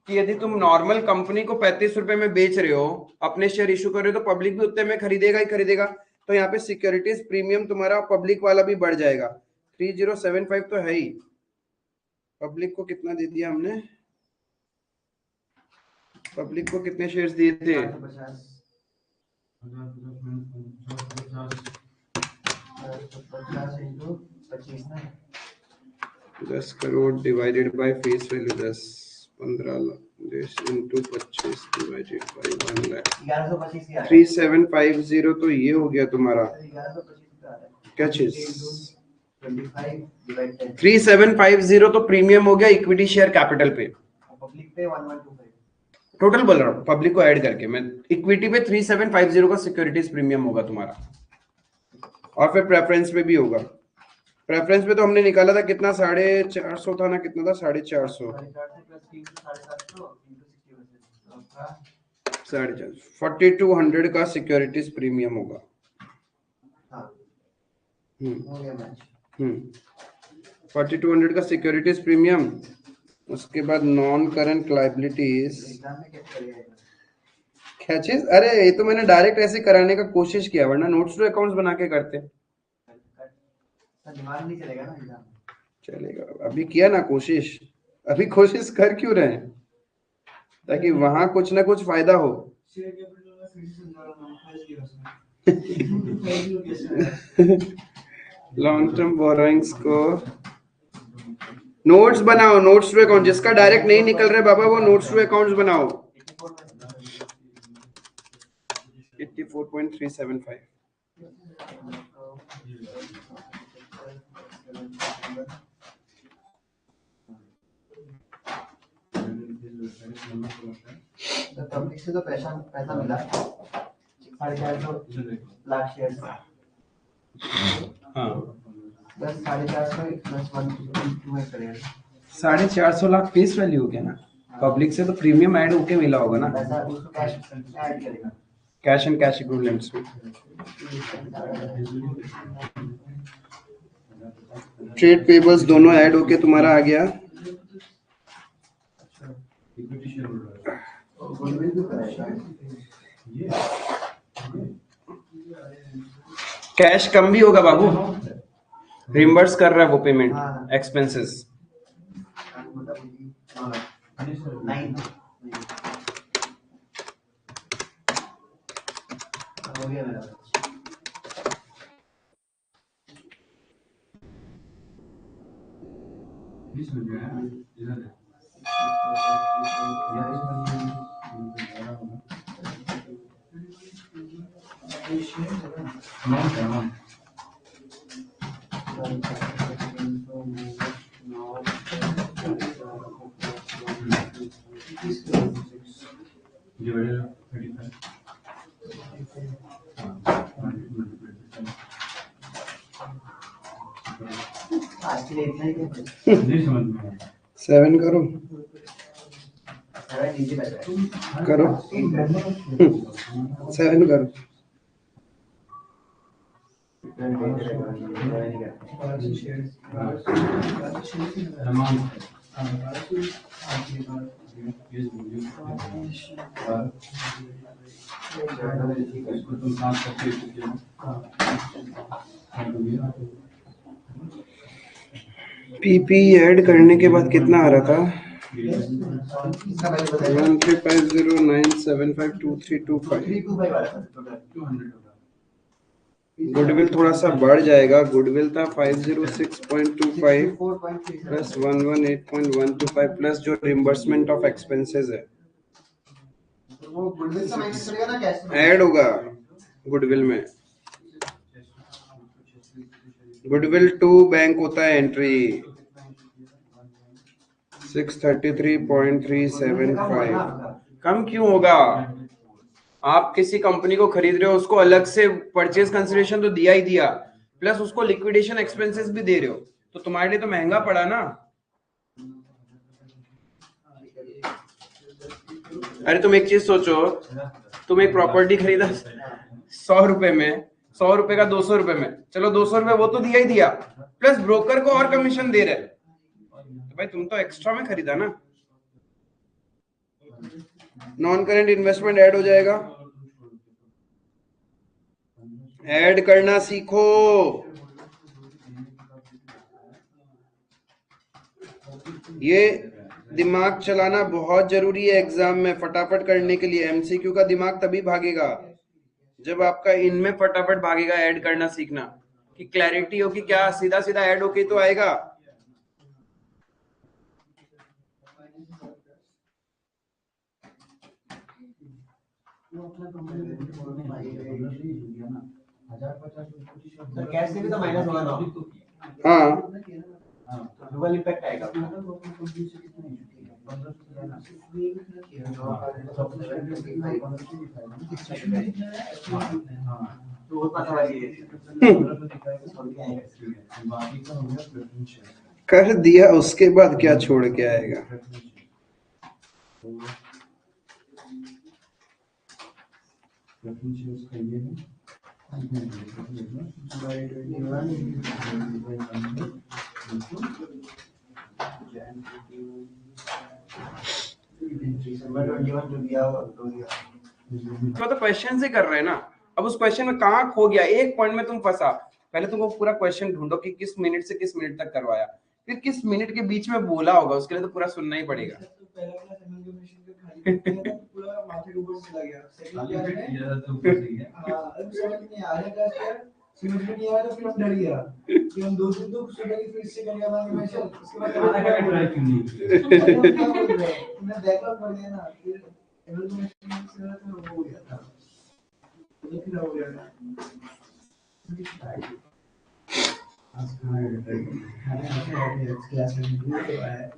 कि यदि तुम नॉर्मल कंपनी को 35 रुपए में बेच रहे हो, अपने शेयर इशू कर रहे हो, तो पब्लिक भी उतने में खरीदेगा ही खरीदेगा, तो यहाँ पे सिक्योरिटीज प्रीमियम तुम्हारा पब्लिक वाला भी बढ़ जाएगा। 3075 तो है ही। पब्लिक को कितना दे दिया हमने? पब्लिक को कितने शेयर्स दिए थे? 10 crore divided by face value 10, 15 lakh into 25 divided by 1 lakh, 3750 तो ये हो गया तुम्हारा क्या चीज? 3750 तो प्रीमियम हो गया इक्विटी शेयर कैपिटल पे, पब्लिक पे 1125 टोटल बोल रहा हूँ पब्लिक को ऐड करके मैं। इक्विटी पे 3750 का सिक्योरिटीज प्रीमियम होगा तुम्हारा, और फिर प्रेफरेंस पे भी होगा। प्रेफरेंस पे तो हमने निकाला था कितना, 450 था ना, कितना था? 450, 4200 का सिक्योरिटीज प्रीमियम होगा। 4200 का सिक्योरिटीज प्रीमियम। उसके बाद नॉन करंट लायबिलिटीज क्या चीज? अरे ये तो मैंने डायरेक्ट ऐसे कराने का कोशिश किया, वरना नोट्स टू अकाउंट्स बना के करते। दिमाग नहीं चलेगा ना एग्जाम। चलेगा, अभी किया ना कोशिश, अभी कोशिश कर क्यों रहे हैं? ताकि वहां कुछ ना कुछ फायदा हो। लॉन्ग टर्म बोरोइंग्स को नोट्स बनाओ, नोट्स टू अकाउंट, जिसका डायरेक्ट नहीं निकल रहा बाबा वो नोट्स टू अकाउंट्स बनाओ। 84.375 पब्लिक से तो पैसा मिला 450 लाख शेयर, हाँ बस 450 प्लस 1 करेगा 450 लाख फेस वैल्यू हो गया ना। पब्लिक से तो प्रीमियम ऐड होके मिला होगा ना, पैसा उसको कैश ऐड करेगा, कैश एंड कैश इक्विवेलेंट्स में। ट्रेड पेबल्स दोनों ऐड होके तुम्हारा आ गया। गुडविल भी करेगा। कैश कम भी होगा बाबू, रिम्बर्स कर रहा है वो पेमेंट एक्सपेंसेस। हो गया मेरा। आज के लिए इतना ही है। 7 करो, करो 7 करो। पीपी ऐड करने के बाद कितना आ रहा था? 1350975232 गुडविल थोड़ा सा बढ़ जाएगा। गुडविल था 506.25 प्लस 118.125 प्लस जो रिम्बर्समेंट ऑफ एक्सपेंसेस है वो गुडविल से माइनस करेगा ना कैश ऐड होगा गुडविल में। गुडविल टू बैंक होता है एंट्री 633.375। कम क्यों होगा? आप किसी कंपनी को खरीद रहे हो, उसको अलग से परचेज कंसिडरेशन तो दिया ही दिया, प्लस उसको लिक्विडेशन एक्सपेंसेस भी दे रहे हो, तो तुम्हारे लिए तो महंगा पड़ा ना। अरे तुम एक चीज सोचो, तुम एक प्रॉपर्टी खरीदा 100 रुपए में, 100 रुपए का 200 रुपए में, चलो 200 रुपए वो तो दिया ही दिया, प्लस ब्रोकर को और कमीशन दे रहे, तो भाई तुम तो एक्स्ट्रा में खरीदा ना। नॉन करेंट इन्वेस्टमेंट ऐड हो जाएगा, ऐड करना सीखो। ये दिमाग चलाना बहुत जरूरी है एग्जाम में फटाफट करने के लिए। एमसीक्यू का दिमाग तभी भागेगा जब आपका इनमें फटाफट भागेगा। ऐड करना सीखना कि क्लैरिटी हो कि क्या सीधा सीधा ऐड होके तो आएगा। कैश से भी तो माइनस होगा ना। हाँ डबल इम्पैक्ट आएगा। कर दिया, उसके बाद क्या छोड़ के आएगा। तो क्वेश्चन से कर रहे हैं ना। अब उस क्वेश्चन में कहाँ खो गया, एक पॉइंट में तुम फंसा, पहले तुमको पूरा क्वेश्चन ढूंढो कि किस मिनट से किस मिनट तक करवाया, फिर किस मिनट के बीच में बोला होगा, उसके लिए तो पूरा सुनना ही पड़ेगा। पूरा माथे के ऊपर चला गया। सेकंड क्लास में हाँ, अब समझ नहीं आ रहा था, समझ में नहीं आ रहा, फिर हम डर गया कि हम 2 दिन तो सोचा कि फिर से करेगा ना एनिमेशन, उसके बाद आधा घंटा ट्राई क्यों नहीं मैं बैकअप कर लिया ना, फिर एनिमेशन से तो हो गया था, तो फिर हो गया था। आज खाना क्लास में भी आया।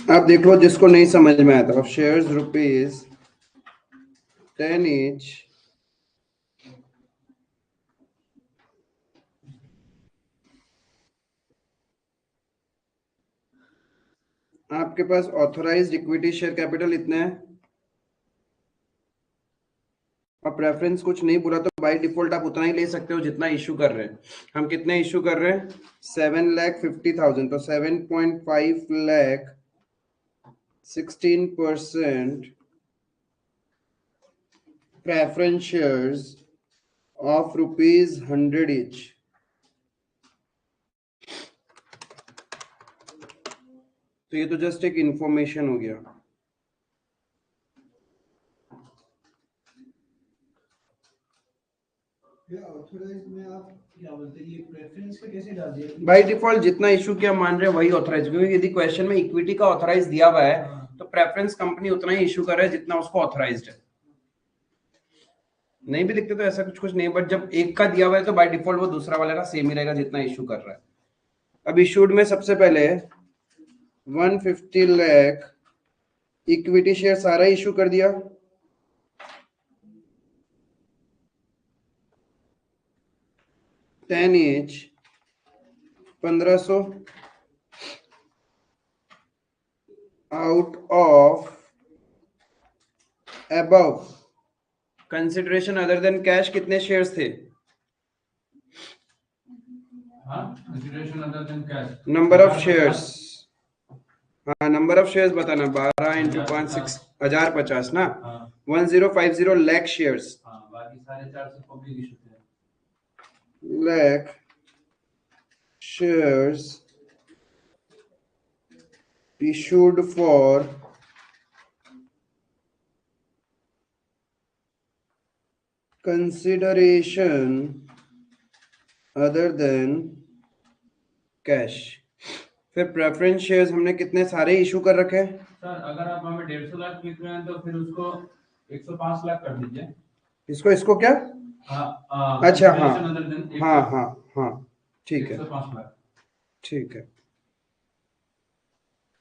आप देख लो जिसको नहीं समझ में आया था। शेयर्स रुपीज 10 each आपके पास ऑथराइज्ड इक्विटी शेयर कैपिटल इतना है और प्रेफरेंस कुछ नहीं बोला, तो बाय डिफॉल्ट आप उतना ही ले सकते हो जितना इशू कर रहे हैं। हम कितने इशू कर रहे हैं? 7,50,000, तो 7.5 lakh 16% preference shares of ₹100 each। तो ये तो जस्ट एक इंफॉर्मेशन हो गया। बाय डिफॉल्ट जितना इशू किया मान रहे हैं वही ऑथराइज, क्योंकि यदि क्वेश्चन में इक्विटी का ऑथराइज दिया हुआ है तो प्रेफरेंस कंपनी उतना ही इशू कर रहा है जितना उसको ऑथराइज्ड है। नहीं भी लिखते तो ऐसा कुछ नहीं, बट जब एक का दिया हुआ है तो बाय डिफॉल्ट वो दूसरा वाला का सेम ही रहेगा जितना इशू कर रहा है। अब इशूड में सबसे पहले 150 लाख इक्विटी शेयर सारा इशू कर दिया, ten each 1500 out of above consideration other than cash कितने शेयर्स थे? consideration other than cash number of shares, हाँ नंबर ऑफ शेयर्स बताना। 12 into 5 6,050 ना। 1050 लाख शेयर्स, बाकी सारे 400 पब्लिक इशू थे। Lakh shares issued for consideration other than cash। फिर preference shares हमने कितने सारे इशू कर रखे हैं? सर अगर आप हमें 150 लाख लिख रहे हैं तो फिर उसको 105 लाख कर दीजिए। इसको क्या? अच्छा हाँ हाँ हाँ हाँ ठीक है 105 लाख। ठीक है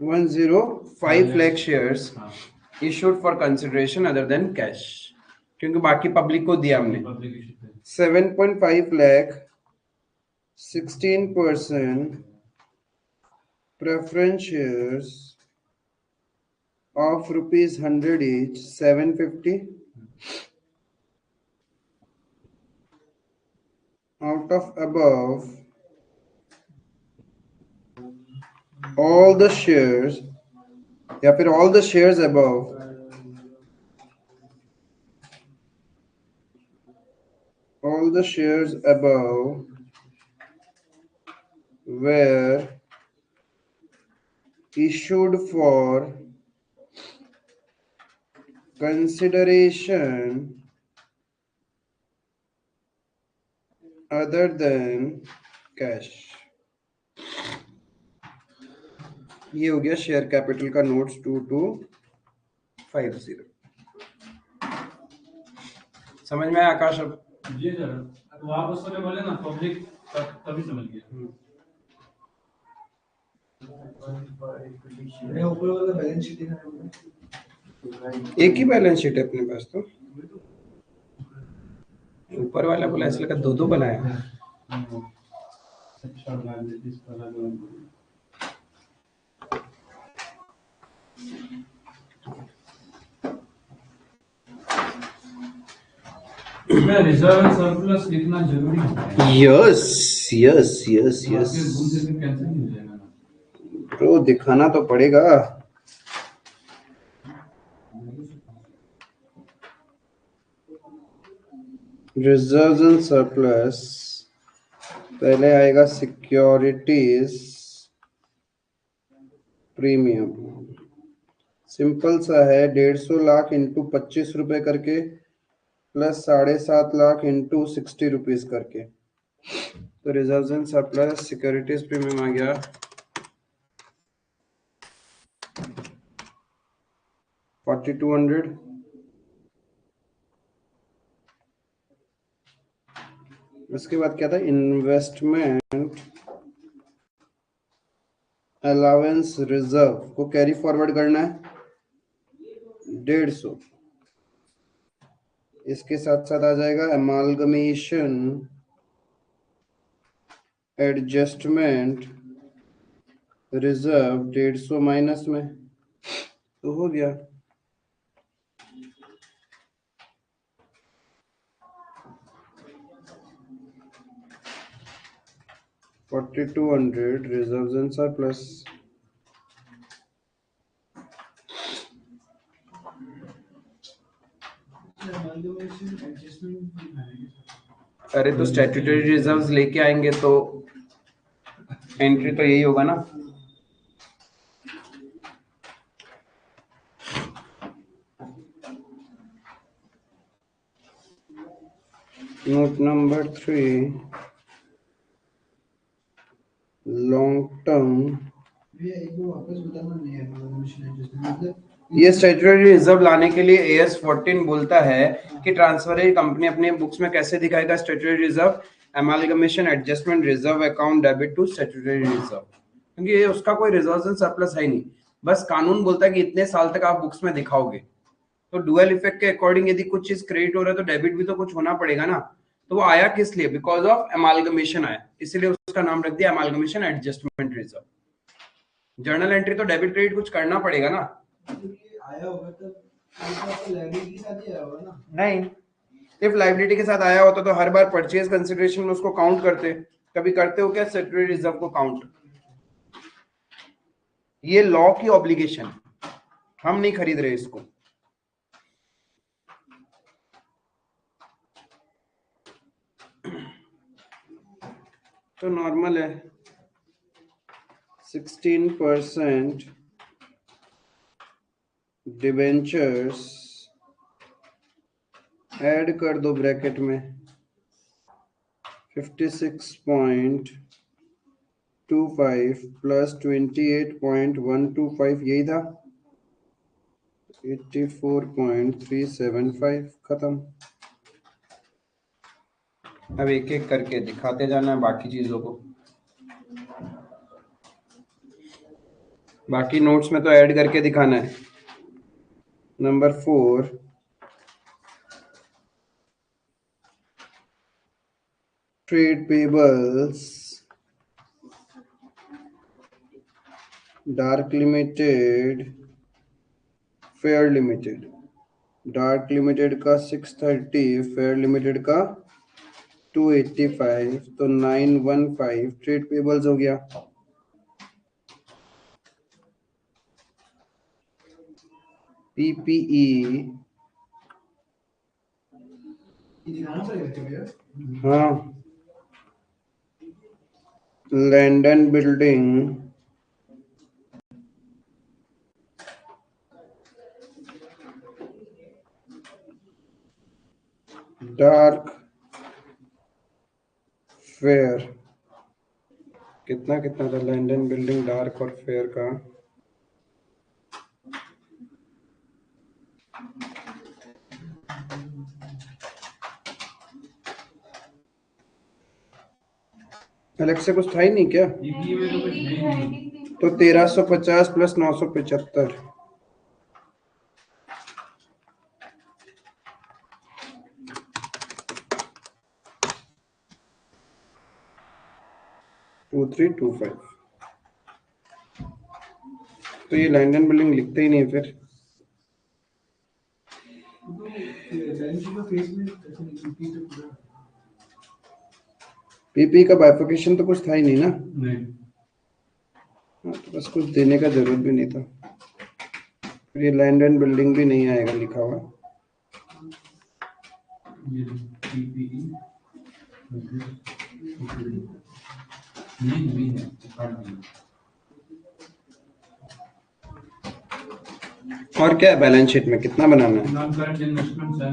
105 lakh shares issued for consideration other than cash, क्योंकि बाकी पब्लिक को दिया हमने। पब्लिक इशू पे 7.5 lakh 16% preference shares of rupees 100 each 750 out of above all the shares या फिर all the shares above all the shares above were issued for consideration other than cash। ये हो गया शेयर कैपिटल का notes 2250। समझ में आया आकाश? अब जी सर, तो आप उस समय बोले ना पब्लिक, तभी समझ गया। मैं ऊपर वाला बैलेंस शीट दिखा रहा हूँ। एक ही बैलेंस शीट है अपने पास, तो ऊपर वाला बोला ऐसा लगा दो दो बनाया। अच्छा लाइबिलिटीज वाला जो मैं रिजर्व एंड सरप्लस लिखना जरूरी है। यस यस यस यस फिर भूल से फिर कैंसिल नहीं हो जाएगा ना। ब्रो दिखाना तो पड़ेगा। रिजर्व्स एंड सरप्लस पहले आएगा सिक्योरिटीज प्रीमियम। सिंपल सा है 150 लाख इंटू 25 रुपए करके प्लस 7.5 लाख इंटू 60 रुपीज करके। तो reserves and surplus securities premium आ गया 4200। उसके बाद क्या था? इन्वेस्टमेंट अलाउंस रिजर्व को कैरी फॉरवर्ड करना है 150। इसके साथ साथ आ जाएगा एमालगमेशन एडजस्टमेंट रिजर्व 150 माइनस में, तो हो गया। $4200 reserves and surplus। अरे तो स्टैट्यूटरी रिजर्व्स लेके आएंगे तो एंट्री तो यही होगा ना। Note number 3 long term. एक बार वापस बताना नहीं है मतलब ये स्टैट्यूटरी रिजर्व लाने के लिए AS 14 बोलता है कि ट्रांसफर कंपनी अपने बुक्स में कैसे दिखाएगा statutory reserve? Amalgamation adjustment reserve account debit to statutory reserve, क्योंकि ये उसका कोई रिजर्व्स एंड सरप्लस है ही नहीं। बस कानून बोलता है कि इतने साल तक आप बुक्स में दिखाओगे। तो डुअल इफेक्ट के अकॉर्डिंग यदि कुछ चीज क्रेडिट हो रहा है तो डेबिट भी तो कुछ होना पड़ेगा ना। तो वो आया किस लिए? बिकॉज ऑफ एमालगमेशन आया, इसीलिए उसका नाम रख दिया एमालगमेशन एडजस्टमेंट रिजर्व। जर्नल एंट्री तो डेबिट क्रेडिट कुछ करना पड़ेगा ना। आया होगा तब लाइबिलिटी के साथ ही आया होगा ना। नहीं, इफ लाइबिलिटी के साथ आया होता तो हर बार परचेज कंसिडरेशन में उसको काउंट करते। कभी करते हो क्या स्टैट्यूटरी रिजर्व को काउंट? ये लॉ की ऑब्लिगेशन, हम नहीं खरीद रहे इसको। तो नॉर्मल है 16% डिबेंचर्स ऐड कर दो ब्रैकेट में 56.25 प्लस 28.125 यही था 84.375 खत्म। अब एक एक करके दिखाते जाना है बाकी चीजों को। बाकी नोट्स में तो ऐड करके दिखाना है। Number 4 trade payables dark limited fair limited. Dark limited का 630, फेयर लिमिटेड का 285, तो 915 ट्रेड पेबल्स हो गया। पीपीई हाँ लैंडन बिल्डिंग डार्क फेयर कितना कितना था लैंडन बिल्डिंग डार्क और फेयर का अलग से कुछ था ही नहीं क्या? पीपी में तो कुछ है ही नहीं। तो 1350 प्लस 975 2325। तो ये लैंडन बिल्डिंग लिखते ही नहीं फिर। पीपी का बाइफिकेशन तो कुछ था ही नहीं ना। नहीं हाँ, तो बस कुछ देने का जरूरत भी नहीं था। फिर ये लैंडन बिल्डिंग भी नहीं आएगा लिखा हुआ। ये पीपीई नहीं है काट दिया। और क्या है बैलेंस शीट में कितना बनाना है? नॉन करंट इन्वेस्टमेंट्स है।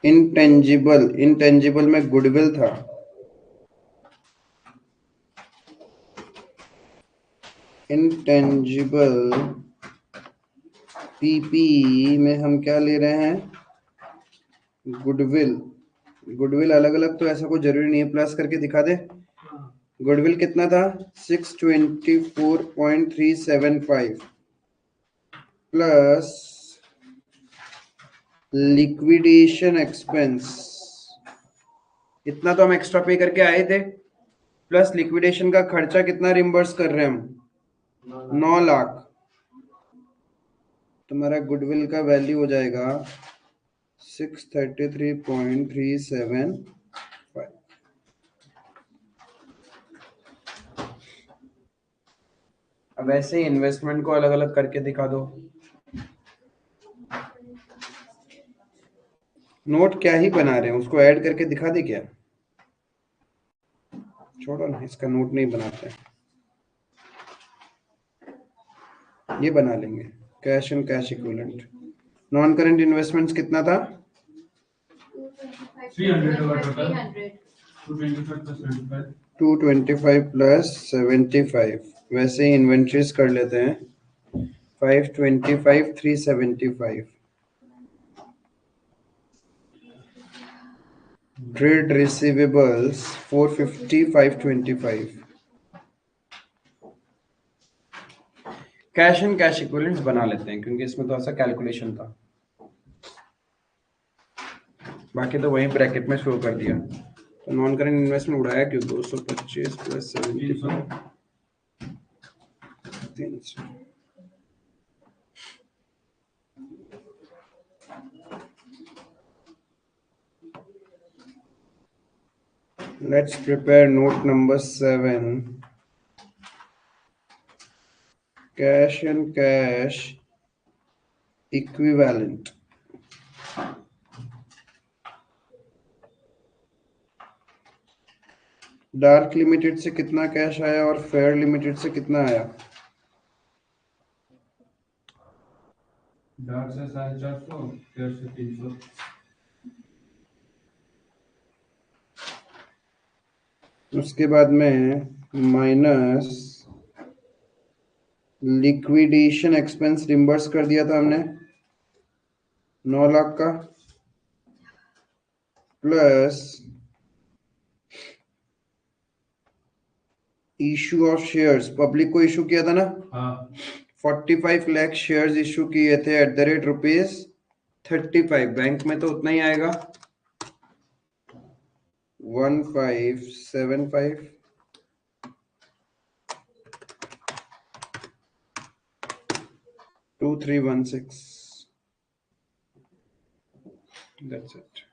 इंटेंजिबल में गुडविल था। इंटेंजिबल पीपी में हम क्या ले रहे हैं? गुडविल। गुडविल अलग अलग तो ऐसा कोई जरूरी नहीं है, प्लस करके दिखा दे। गुडविल कितना था? 624.375 प्लस लिक्विडेशन एक्सपेंस इतना तो हम एक्स्ट्रा पे करके आए थे, प्लस लिक्विडेशन का खर्चा कितना रिम्बर्स कर रहे हैं हम? 9 लाख। तुम्हारा गुडविल का वैल्यू हो जाएगा 633.375। अब ऐसे ही इन्वेस्टमेंट को अलग अलग करके दिखा दो। नोट क्या ही बना रहे हैं, उसको ऐड करके दिखा दे क्या? छोड़ो ना, इसका नोट नहीं बनाते हैं, ये बना लेंगे। Cash and cash equivalent. Non current investments कितना था? 300 होगा टोटल 225 225 प्लस 75। वैसे ही इन्वेंट्रीज कर लेते हैं 525 375। Trade receivables 450 525। Cash and cash equivalents बना लेते हैं क्योंकि इसमें तो ऐसा कैलकुलेशन था। बाकी तो वही ब्रैकेट में शो कर दिया। तो नॉन करंट इन्वेस्टमेंट उड़ाया क्यों? 225 plus 75 300। Let's prepare note number 7. Cash and cash equivalent. Dark limited से कितना कैश आया और फेयर लिमिटेड से कितना आया? डार्क से 450, फेयर से 300। उसके बाद में माइनस लिक्विडेशन एक्सपेंस रिम्बर्स कर दिया था हमने 9 लाख का, plus issue of shares, public को इशू किया था ना, हाँ 45 लाख शेयर्स इशू किए थे एट द रेट ₹35। बैंक में तो उतना ही आएगा 1575 2316. That's it.